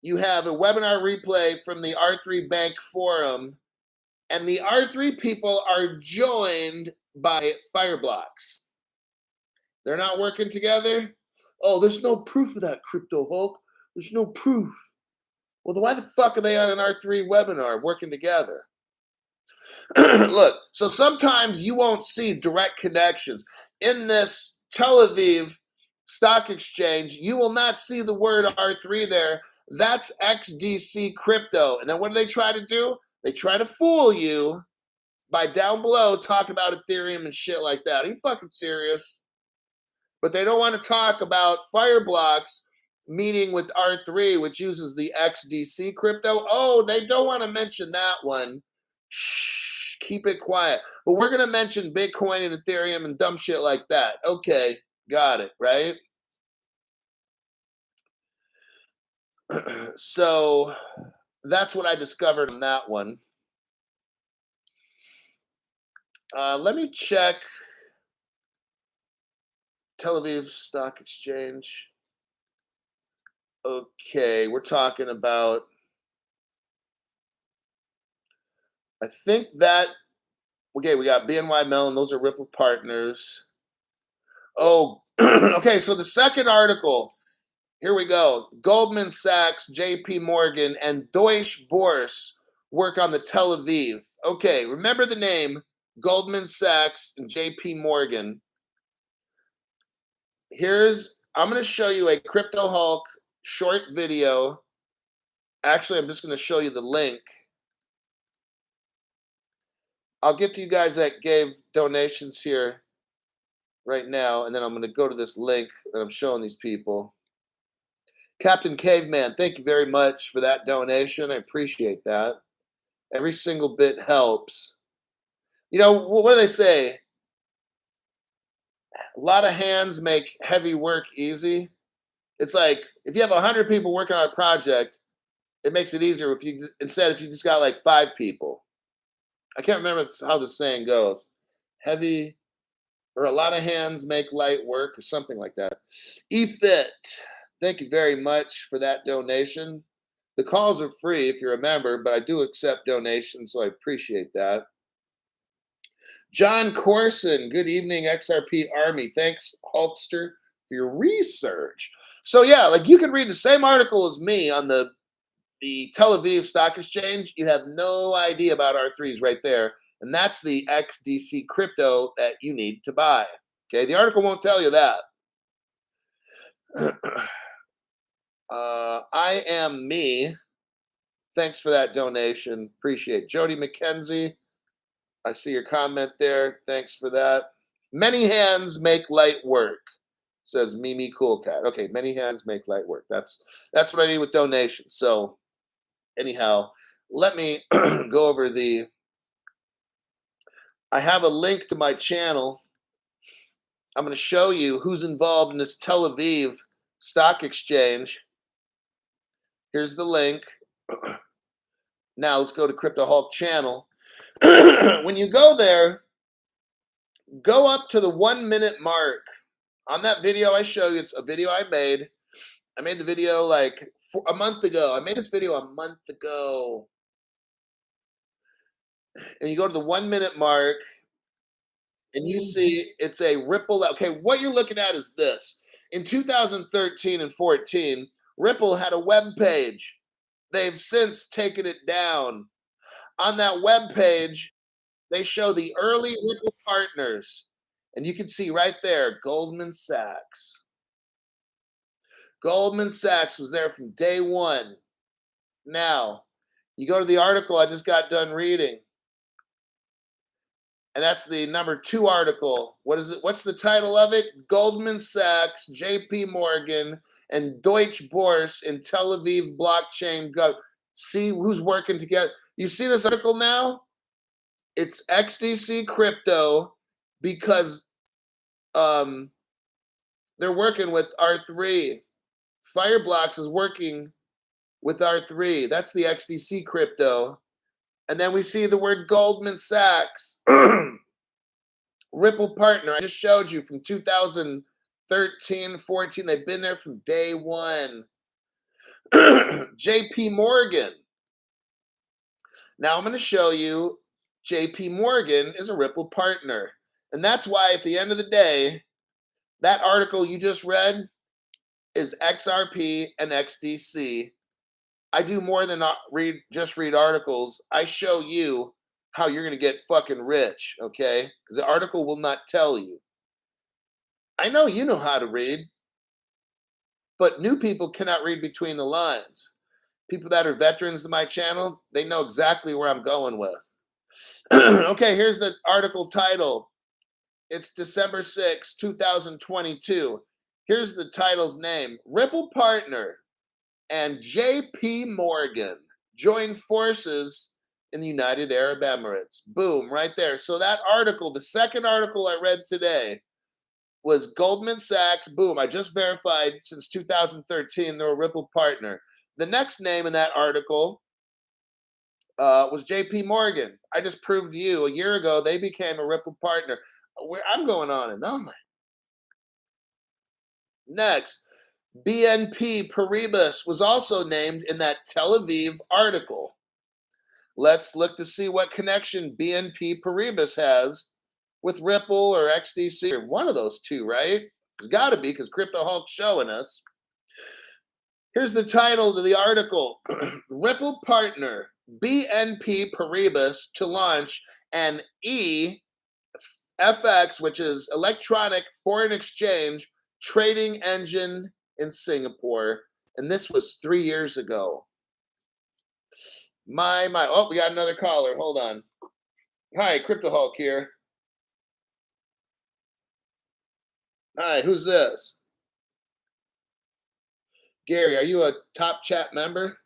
You have a webinar replay from the R3 Bank Forum, and the R3 people are joined by Fireblocks. They're not working together? Oh, there's no proof of that, Crypto Hulk. There's no proof. Well, then why the fuck are they on an R3 webinar working together? Look, so sometimes you won't see direct connections. In this Tel Aviv Stock Exchange, you will not see the word R3 there. That's XDC crypto. And then what do they try to do? They try to fool you by down below talking about Ethereum and shit like that. Are you fucking serious? But they don't want to talk about Fireblocks meeting with R3, which uses the XDC crypto. Oh, they don't want to mention that one. Shh, keep it quiet. But we're going to mention Bitcoin and Ethereum and dumb shit like that. Okay, got it, right? So that's what I discovered on that one. Let me check Tel Aviv Stock Exchange. Okay, we're talking about, I think that, okay, we got BNY Mellon, those are Ripple partners. Oh, okay, so the second article Here we go. Goldman Sachs, JP Morgan, and Deutsche Börse work on the Tel Aviv. Okay, remember the name Goldman Sachs and JP Morgan. I'm going to show you a Crypto Hulk short video. Actually, I'm just going to show you the link. I'll get to you guys that gave donations here right now, and then I'm going to go to this link that I'm showing these people. Captain Caveman, thank you very much for that donation. I appreciate that. Every single bit helps. You know, what do they say? A lot of hands make heavy work easy. It's like if you have 100 people working on a project, it makes it easier if you just got like 5 people. I can't remember how the saying goes. Heavy or a lot of hands make light work or something like that. EFIT, thank you very much for that donation. The calls are free if you're a member, but I do accept donations, so I appreciate that. John Corson, good evening, XRP Army. Thanks, Hulkster, for your research. So yeah, like you can read the same article as me on the Tel Aviv Stock Exchange. You have no idea about R3s right there. And that's the XDC crypto that you need to buy. Okay, the article won't tell you that. I am me. Thanks for that donation. Appreciate it. Jody McKenzie, I see your comment there. Thanks for that. Many hands make light work, says Mimi Cool Cat. Okay, many hands make light work. That's what I mean with donations. So anyhow, let me go over I have a link to my channel. I'm going to show you who's involved in this Tel Aviv Stock Exchange. Here's the link. Now let's go to Crypto Hulk channel. When you go there, go up to the 1 minute mark. On that video I show you, it's a video I made. I made the video like a month ago. I made this video a month ago. And you go to the 1 minute mark and you see it's a Ripple. Okay, what you're looking at is this. In 2013 and 14, Ripple had a web page. They've since taken it down. On that web page, they show the early Ripple partners. And you can see right there, Goldman Sachs. Goldman Sachs was there from day one. Now, you go to the article I just got done reading. And that's the number 2 article. What is it? What's the title of it? Goldman Sachs, JP Morgan, and Deutsche Börse in Tel Aviv blockchain. See who's working together. You see this article now? It's XDC crypto because they're working with R3. Fireblocks is working with R3. That's the XDC crypto. And then we see the word Goldman Sachs. Ripple partner. I just showed you from 2013, 14. They've been there from day one. JP Morgan. Now I'm going to show you JP Morgan is a Ripple partner. And that's why at the end of the day, that article you just read is XRP and XDC. I do more than read articles. I show you how you're going to get fucking rich, okay? Because the article will not tell you. I know you know how to read, but new people cannot read between the lines. People that are veterans to my channel, they know exactly where I'm going with. Okay, here's the article title. It's December 6, 2022. Here's the title's name. Ripple partner and JP Morgan join forces in the United Arab Emirates. Boom, right there. So that article, the second article I read today, was Goldman Sachs. Boom, I just verified since 2013 they're a Ripple partner. The next name in that article was JP Morgan. I just proved to you a year ago they became a Ripple partner. I'm going on and on. Next, BNP Paribas was also named in that Tel Aviv article. Let's look to see what connection BNP Paribas has with Ripple or XDC or one of those two, right? There's got to be because Crypto Hulk's showing us. Here's the title to the article. Ripple partner BNP Paribas to launch an EFX, which is electronic foreign exchange trading engine in Singapore. And this was 3 years ago. My. Oh, we got another caller. Hold on. Hi, Crypto Hulk here. Hi, who's this? Gary, are you a Top Chat member?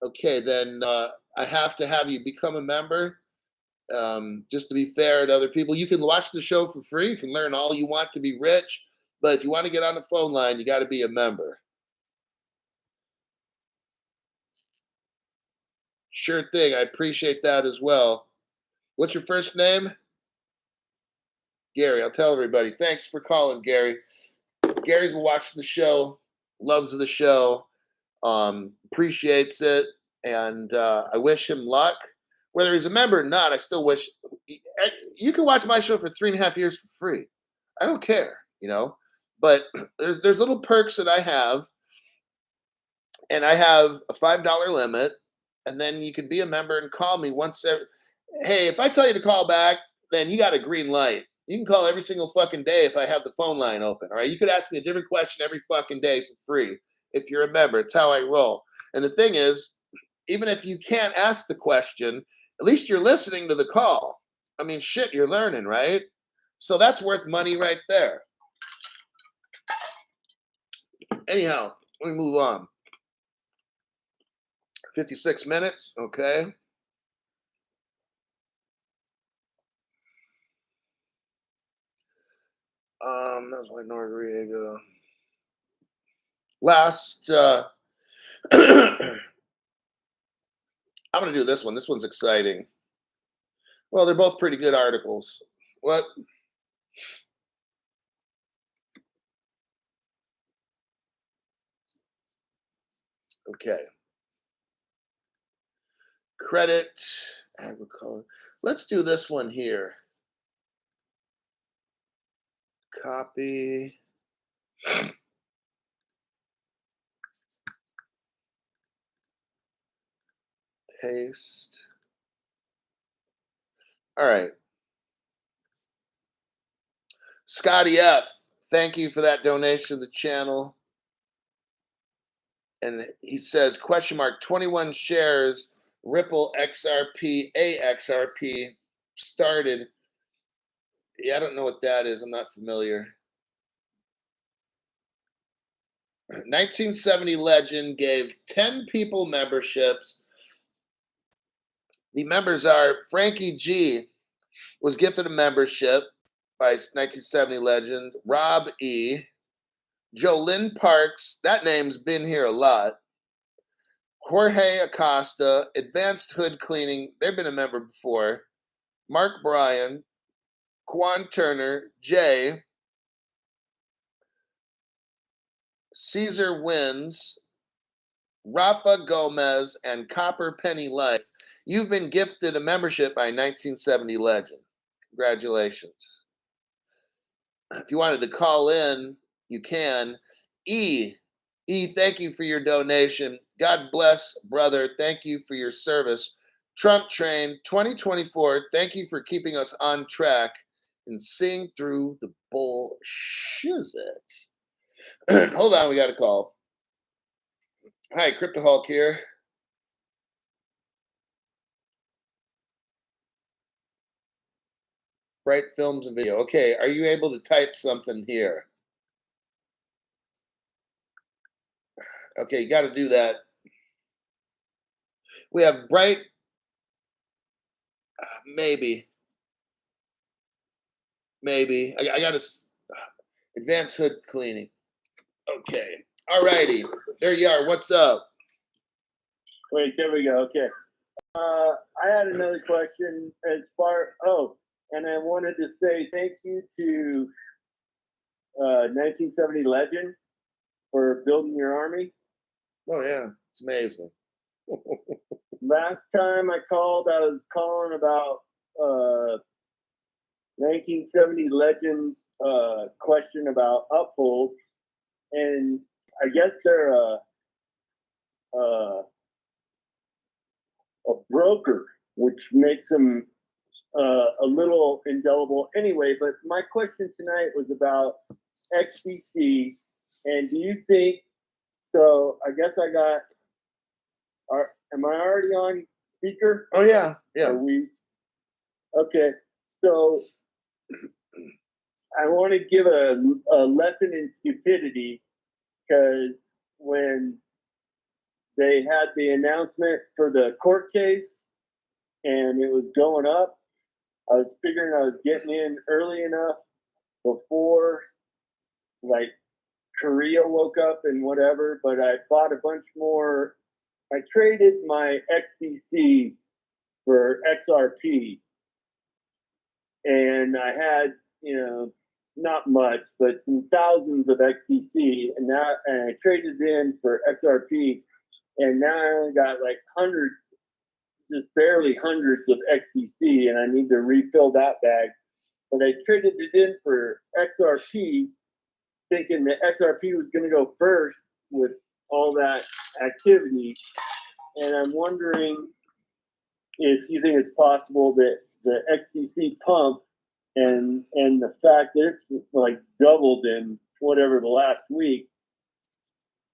Okay, then I have to have you become a member. Just to be fair to other people, you can watch the show for free. You can learn all you want to be rich. But if you want to get on the phone line, you got to be a member. Sure thing. I appreciate that as well. What's your first name? Gary. I'll tell everybody. Thanks for calling, Gary. Gary's been watching the show, loves the show, appreciates it, and I wish him luck. Whether he's a member or not, I still wish you can watch my show for 3.5 years for free. I don't care, But there's little perks that I have, and I have a $5 limit, and then you can be a member and call me once every. Hey, if I tell you to call back, then you got a green light. You can call every single fucking day if I have the phone line open. All right, you could ask me a different question every fucking day for free if you're a member. It's how I roll. And the thing is, even if you can't ask the question, at least you're listening to the call. I mean, shit, you're learning, right? So that's worth money right there. Anyhow, let me move on. 56 minutes, okay. That was like Noriega. Last, I'm going to do this one. This one's exciting. Well, they're both pretty good articles. What? Okay. Credit, agriculture. Let's do this one here. Copy. Paste. All right. Scotty F, thank you for that donation to the channel. And he says, question mark, 21 shares, Ripple XRP, AXRP started. Yeah, I don't know what that is. I'm not familiar. 1970 Legend gave 10 people memberships. The members are Frankie G was gifted a membership by 1970 Legend, Rob E, Jolynn Parks, that name's been here a lot, Jorge Acosta, Advanced Hood Cleaning, they've been a member before, Mark Bryan, Quan Turner, Jay, Caesar Wins, Rafa Gomez, and Copper Penny Life. You've been gifted a membership by 1970 Legend. Congratulations. If you wanted to call in, you can. E, thank you for your donation. God bless, brother. Thank you for your service. Trump Train 2024, thank you for keeping us on track and seeing through the bullshit. Hold on, we got a call. Hi, Crypto Hulk here. Bright Films and Video. Okay, are you able to type something here? Okay, you got to do that. We have Bright, maybe. I got to Advanced Hood Cleaning. Okay, all righty. There you are. What's up? Wait, there we go. Okay. I had another question and I wanted to say thank you to 1970 Legend for building your army. Oh, yeah. It's amazing. Last time I called, I was calling about 1970 Legend's question about Uphold. And I guess they're a broker, which makes them a little indelible anyway. But my question tonight was about XBC, and do you think so? I guess I got. Am I already on speaker? Oh yeah, yeah. Are we? Okay, so I want to give a lesson in stupidity, because when they had the announcement for the court case and it was going up, I was figuring I was getting in early enough before like Korea woke up and whatever, but I bought a bunch more. I traded my XDC for XRP, and I had, not much, but some thousands of XDC, and I traded in for XRP, and now I only got like hundreds, just barely hundreds of XDC, and I need to refill that bag. But I traded it in for XRP, thinking that XRP was going to go first with all that activity, and I'm wondering if you think it's possible that the XDC pump and the fact that it's like doubled in whatever the last week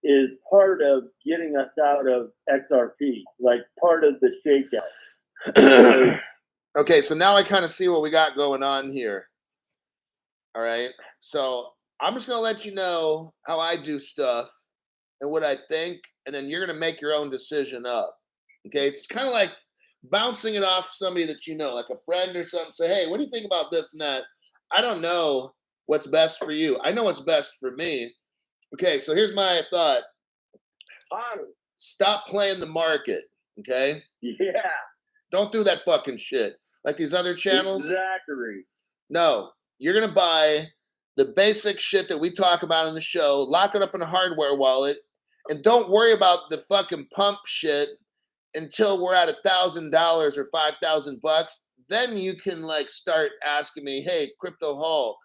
is part of getting us out of XRP, like part of the shakeout. Okay, so now I kind of see what we got going on here. All right, so I'm just gonna let you know how I do stuff and what I think, and then you're gonna make your own decision up. Okay, it's kind of like bouncing it off somebody that you know, like a friend or something. Say, hey, what do you think about this and that? I don't know what's best for you. I know what's best for me. Okay, so here's my thought. Stop playing the market. Okay? Yeah. Don't do that fucking shit. Like these other channels. Exactly. No, you're gonna buy the basic shit that we talk about in the show, lock it up in a hardware wallet, and don't worry about the fucking pump shit until we're at $1,000 or $5,000. Then you can like start asking me, hey, Crypto Hulk.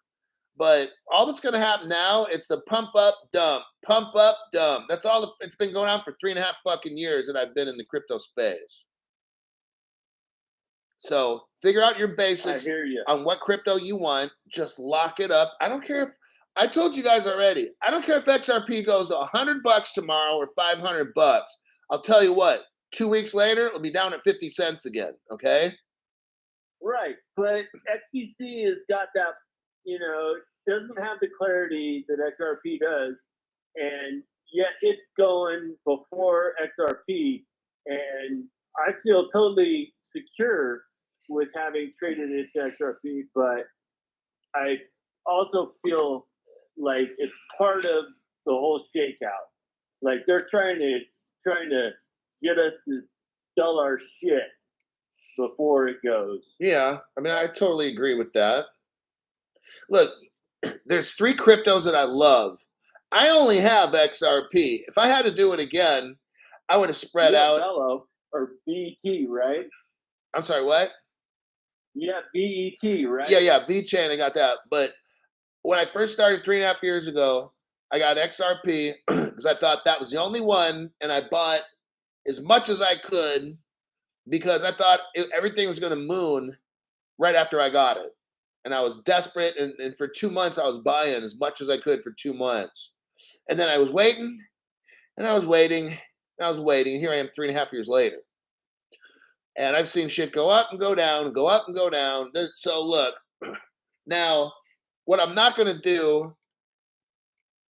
But all that's gonna happen now, it's the pump up, dump, pump up, dump. That's all it's been going on for 3.5 fucking years that I've been in the crypto space. So figure out your basics I hear you. on what crypto you want. Just lock it up. I don't care if I told you guys already. I don't care if XRP goes to $100 tomorrow or $500. I'll tell you what. 2 weeks later, it'll be down at 50 cents again. Okay. Right, but XBC has got that. Doesn't have the clarity that XRP does, and yet it's going before XRP, and I feel totally secure with having traded it to XRP, but I also feel like it's part of the whole shakeout. Like they're trying to get us to sell our shit before it goes. Yeah, I mean, I totally agree with that. Look, there's 3 cryptos that I love. I only have XRP. If I had to do it again, I would have spread out. Bello or BET, right? I'm sorry, what? Yeah, BET, right? Yeah, VChain, I got that. But when I first started 3.5 years ago, I got XRP because I thought that was the only one, and I bought as much as I could because I thought everything was going to moon right after I got it. And I was desperate, and for 2 months, I was buying as much as I could for 2 months. And then I was waiting, and I was waiting, and I was waiting. And here I am 3.5 years later. And I've seen shit go up and go down, go up and go down. So look, now, what I'm not going to do,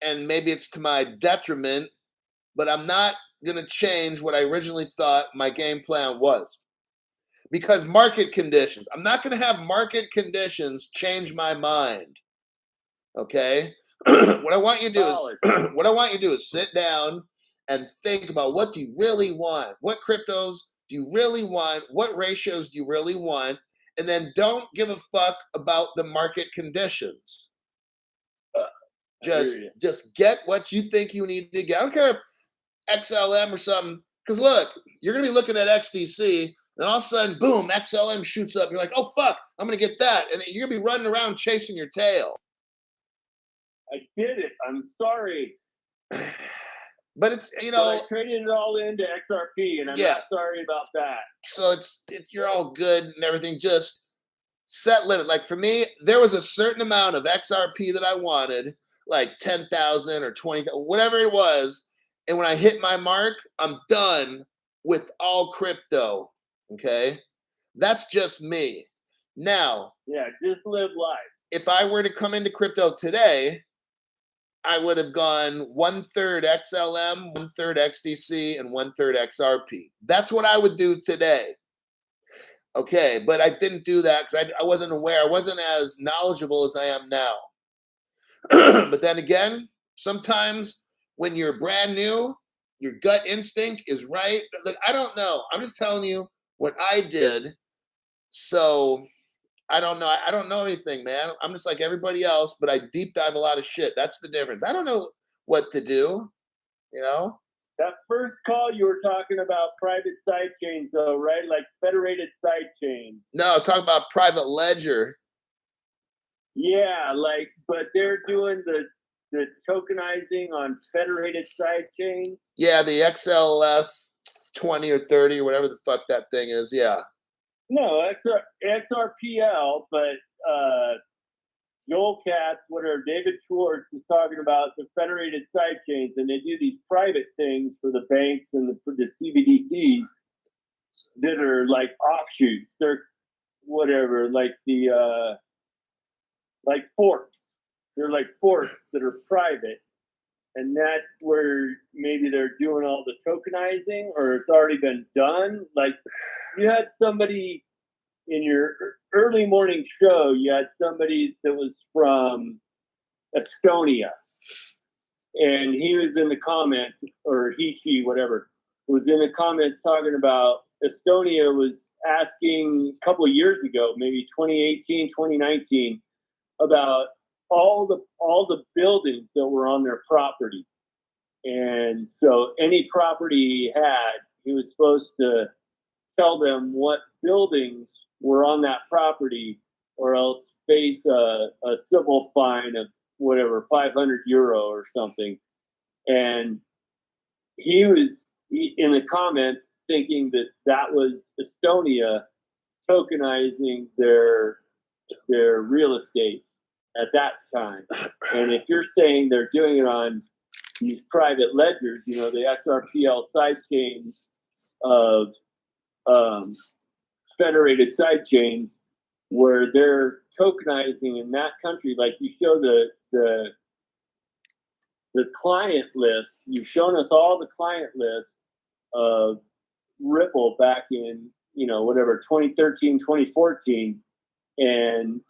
and maybe it's to my detriment, but I'm not going to change what I originally thought my game plan was. Because market conditions. I'm not going to have market conditions change my mind. Okay? What I want you to do is sit down and think about what do you really want? What cryptos do you really want? What ratios do you really want? And then don't give a fuck about the market conditions. Just get what you think you need to get. I don't care if XLM or something, because look, you're going to be looking at XDC, then all of a sudden, boom, XLM shoots up. You're like, oh, fuck, I'm going to get that. And you're going to be running around chasing your tail. I did it. I'm sorry. But it's, But I traded it all into XRP, and I'm Yeah. not sorry about that. So it's you're all good and everything. Just set limit. Like for me, there was a certain amount of XRP that I wanted, like 10,000 or 20,000, whatever it was. And when I hit my mark, I'm done with all crypto. Okay. That's just me. Now, Yeah, just live life. if I were to come into crypto today, I would have gone 1/3 XLM, 1/3 XDC, and 1/3 XRP. That's what I would do today. Okay, but I didn't do that because I wasn't aware. I wasn't as knowledgeable as I am now. But then again, sometimes when you're brand new, your gut instinct is right. Like, I don't know. I'm just telling you what I did. So I don't know. I don't know anything, man. I'm just like everybody else, but I deep dive a lot of shit. That's the difference. I don't know what to do, you know? That first call you were talking about private side chains, though, right? Like federated side chains. No, I was talking about private ledger. Yeah, like, but they're doing the tokenizing on federated side chains. Yeah, the XLS 20 or 30 or whatever the fuck that thing is. Yeah. No, XRPL, but Joel Katz, whatever, David Schwartz is talking about the federated side chains, and they do these private things for the banks and for the CBDCs that are like offshoots. They're whatever, like the like forks. They're like forks that are private, and that's where maybe they're doing all the tokenizing, or it's already been done. Like you had somebody in your early morning show, you had somebody that was from Estonia, and he was in the comments, or he, she, whatever, was in the comments talking about Estonia was asking a couple of years ago, maybe 2018, 2019, about all the buildings that were on their property. And so any property he had, he was supposed to tell them what buildings were on that property, or else face a civil fine of whatever, 500 euro or something. And he was in the comments thinking that that was Estonia tokenizing their real estate at that time. And if you're saying they're doing it on these private ledgers, you know, the XRPL side chains of federated side chains, where they're tokenizing in that country, like you show the client list, you've shown us all the client list of Ripple back in, you know, whatever, 2013, 2014. And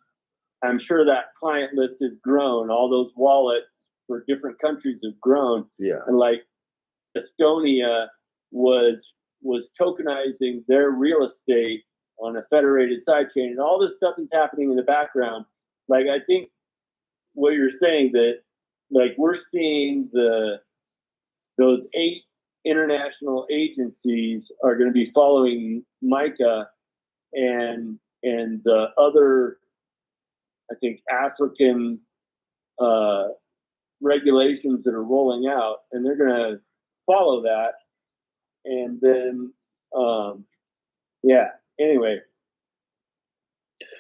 I'm sure that client list has grown. All those wallets for different countries have grown. Yeah. And like Estonia was tokenizing their real estate on a federated side chain, and all this stuff is happening in the background. Like I think what you're saying, that like we're seeing those 8 international agencies are going to be following MICA and the other, I think, African regulations that are rolling out, and they're going to follow that. And then, yeah, anyway,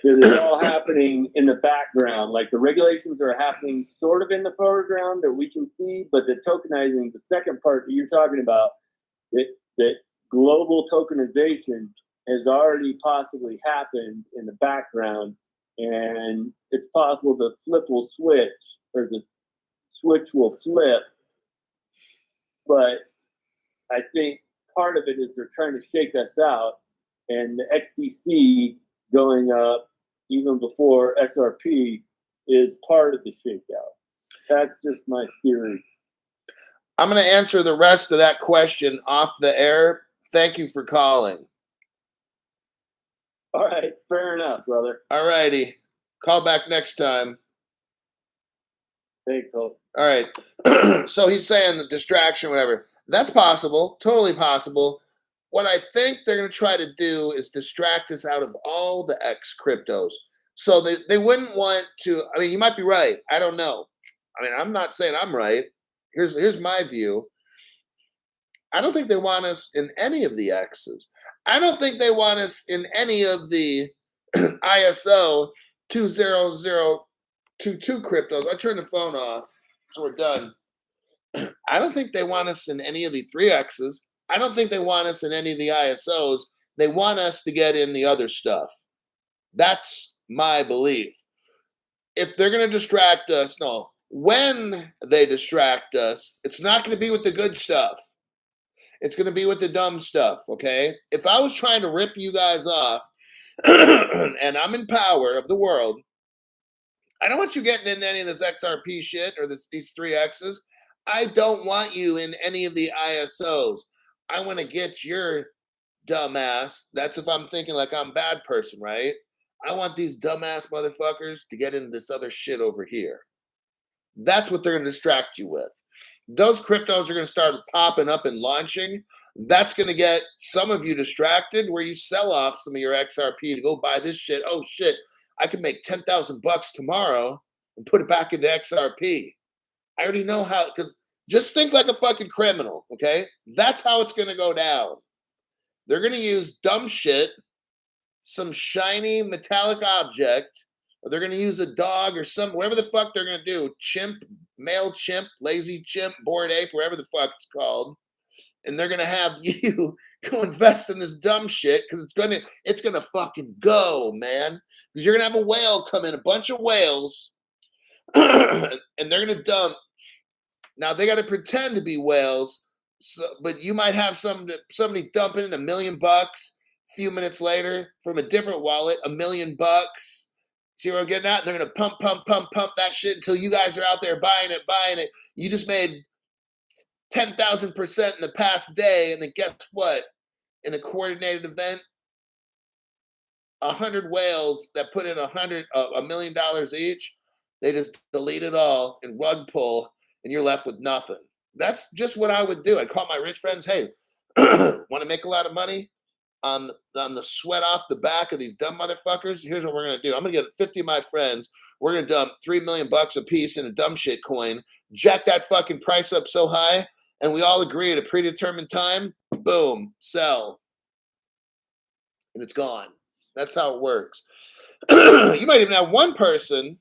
it's all happening in the background. Like the regulations are happening sort of in the foreground that we can see, but the tokenizing, the second part that you're talking about, that global tokenization has already possibly happened in the background, and it's possible the flip will switch, or the switch will flip. But I think part of it is they're trying to shake us out, and the XDC going up even before XRP is part of the shakeout. That's just my theory. I'm going to answer the rest of that question off the air. Thank you for calling. All right, fair enough, brother. All righty. Call back next time. Thanks, Hope. All right. So he's saying the distraction, whatever. That's possible. Totally possible. What I think they're going to try to do is distract us out of all the X cryptos. So they wouldn't want to. I mean, you might be right. I don't know. I mean, I'm not saying I'm right. Here's my view. I don't think they want us in any of the X's. I don't think they want us in any of the ISO 20022 cryptos. I turn the phone off, so we're done. I don't think they want us in any of the 3X's. I don't think they want us in any of the ISOs. They want us to get in the other stuff. That's my belief. If they're going to distract us, no. When they distract us, it's not going to be with the good stuff. It's going to be with the dumb stuff, okay? If I was trying to rip you guys off and I'm in power of the world, I don't want you getting into any of this XRP shit or these 3X's. I don't want you in any of the ISOs. I want to get your dumbass. That's if I'm thinking like I'm a bad person, right? I want these dumbass motherfuckers to get into this other shit over here. That's what they're going to distract you with. Those cryptos are going to start popping up and launching. That's going to get some of you distracted where you sell off some of your XRP to go buy this shit. Oh shit, I could make $10,000 tomorrow and put it back into XRP. I already know how, because just think like a fucking criminal, okay? That's how it's going to go down. They're going to use dumb shit, some shiny metallic object, or they're going to use a dog or some, whatever the fuck they're going to do, chimp, male chimp, lazy chimp, bored ape, whatever the fuck it's called, and they're going to have you go invest in this dumb shit because it's going to fucking go, man. Because you're going to have a whale come in, a bunch of whales, and they're going to dump. Now they got to pretend to be whales, but you might have somebody dumping in $1 million. Few minutes later, from a different wallet, $1 million. See where I'm getting at? They're gonna pump that shit until you guys are out there buying it. You just made 10,000% in the past day, and then guess what? In a coordinated event, 100 whales that put in $1 million each, they just delete it all and rug pull, and you're left with nothing. That's just what I would do. I'd call my rich friends, hey, want to make a lot of money on the sweat off the back of these dumb motherfuckers? Here's what we're going to do. I'm going to get 50 of my friends. We're going to dump $3 million a piece in a dumb shit coin, jack that fucking price up so high, and we all agree at a predetermined time, boom, sell. And it's gone. That's how it works. You might even have one person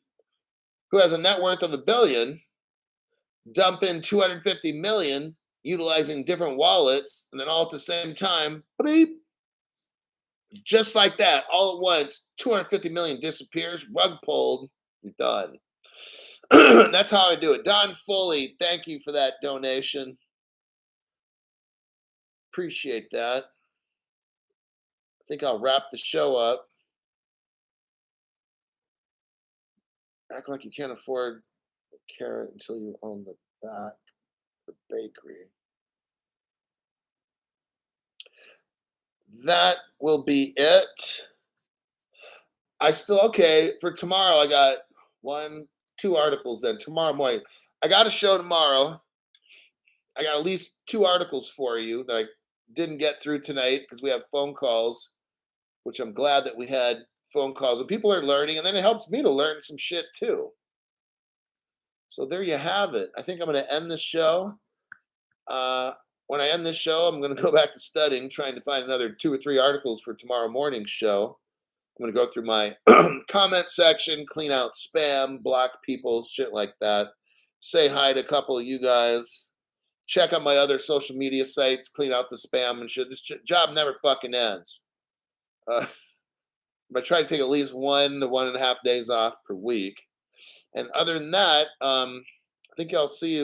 who has a net worth of $1 billion dump in 250 million utilizing different wallets, and then all at the same time, bleep, just like that, all at once, 250 million disappears, rug pulled, you're done. That's how I do it. Don Foley, thank you for that donation. Appreciate that. I think I'll wrap the show up. Act like you can't afford a carrot until you own the back of the bakery. That will be it. Okay, for tomorrow, I got 2 articles then. Tomorrow morning. I got a show tomorrow. I got at least 2 articles for you that I didn't get through tonight because we have phone calls, which I'm glad that we had phone calls. And people are learning, and then it helps me to learn some shit too. So there you have it. I think I'm going to end this show. When I end this show, I'm going to go back to studying, trying to find another 2 or 3 articles for tomorrow morning's show. I'm going to go through my comment section, clean out spam, block people, shit like that. Say hi to a couple of you guys. Check out my other social media sites, clean out the spam and shit. This job never fucking ends. I try to take at least 1 to 1.5 days off per week. And other than that, I think I'll see you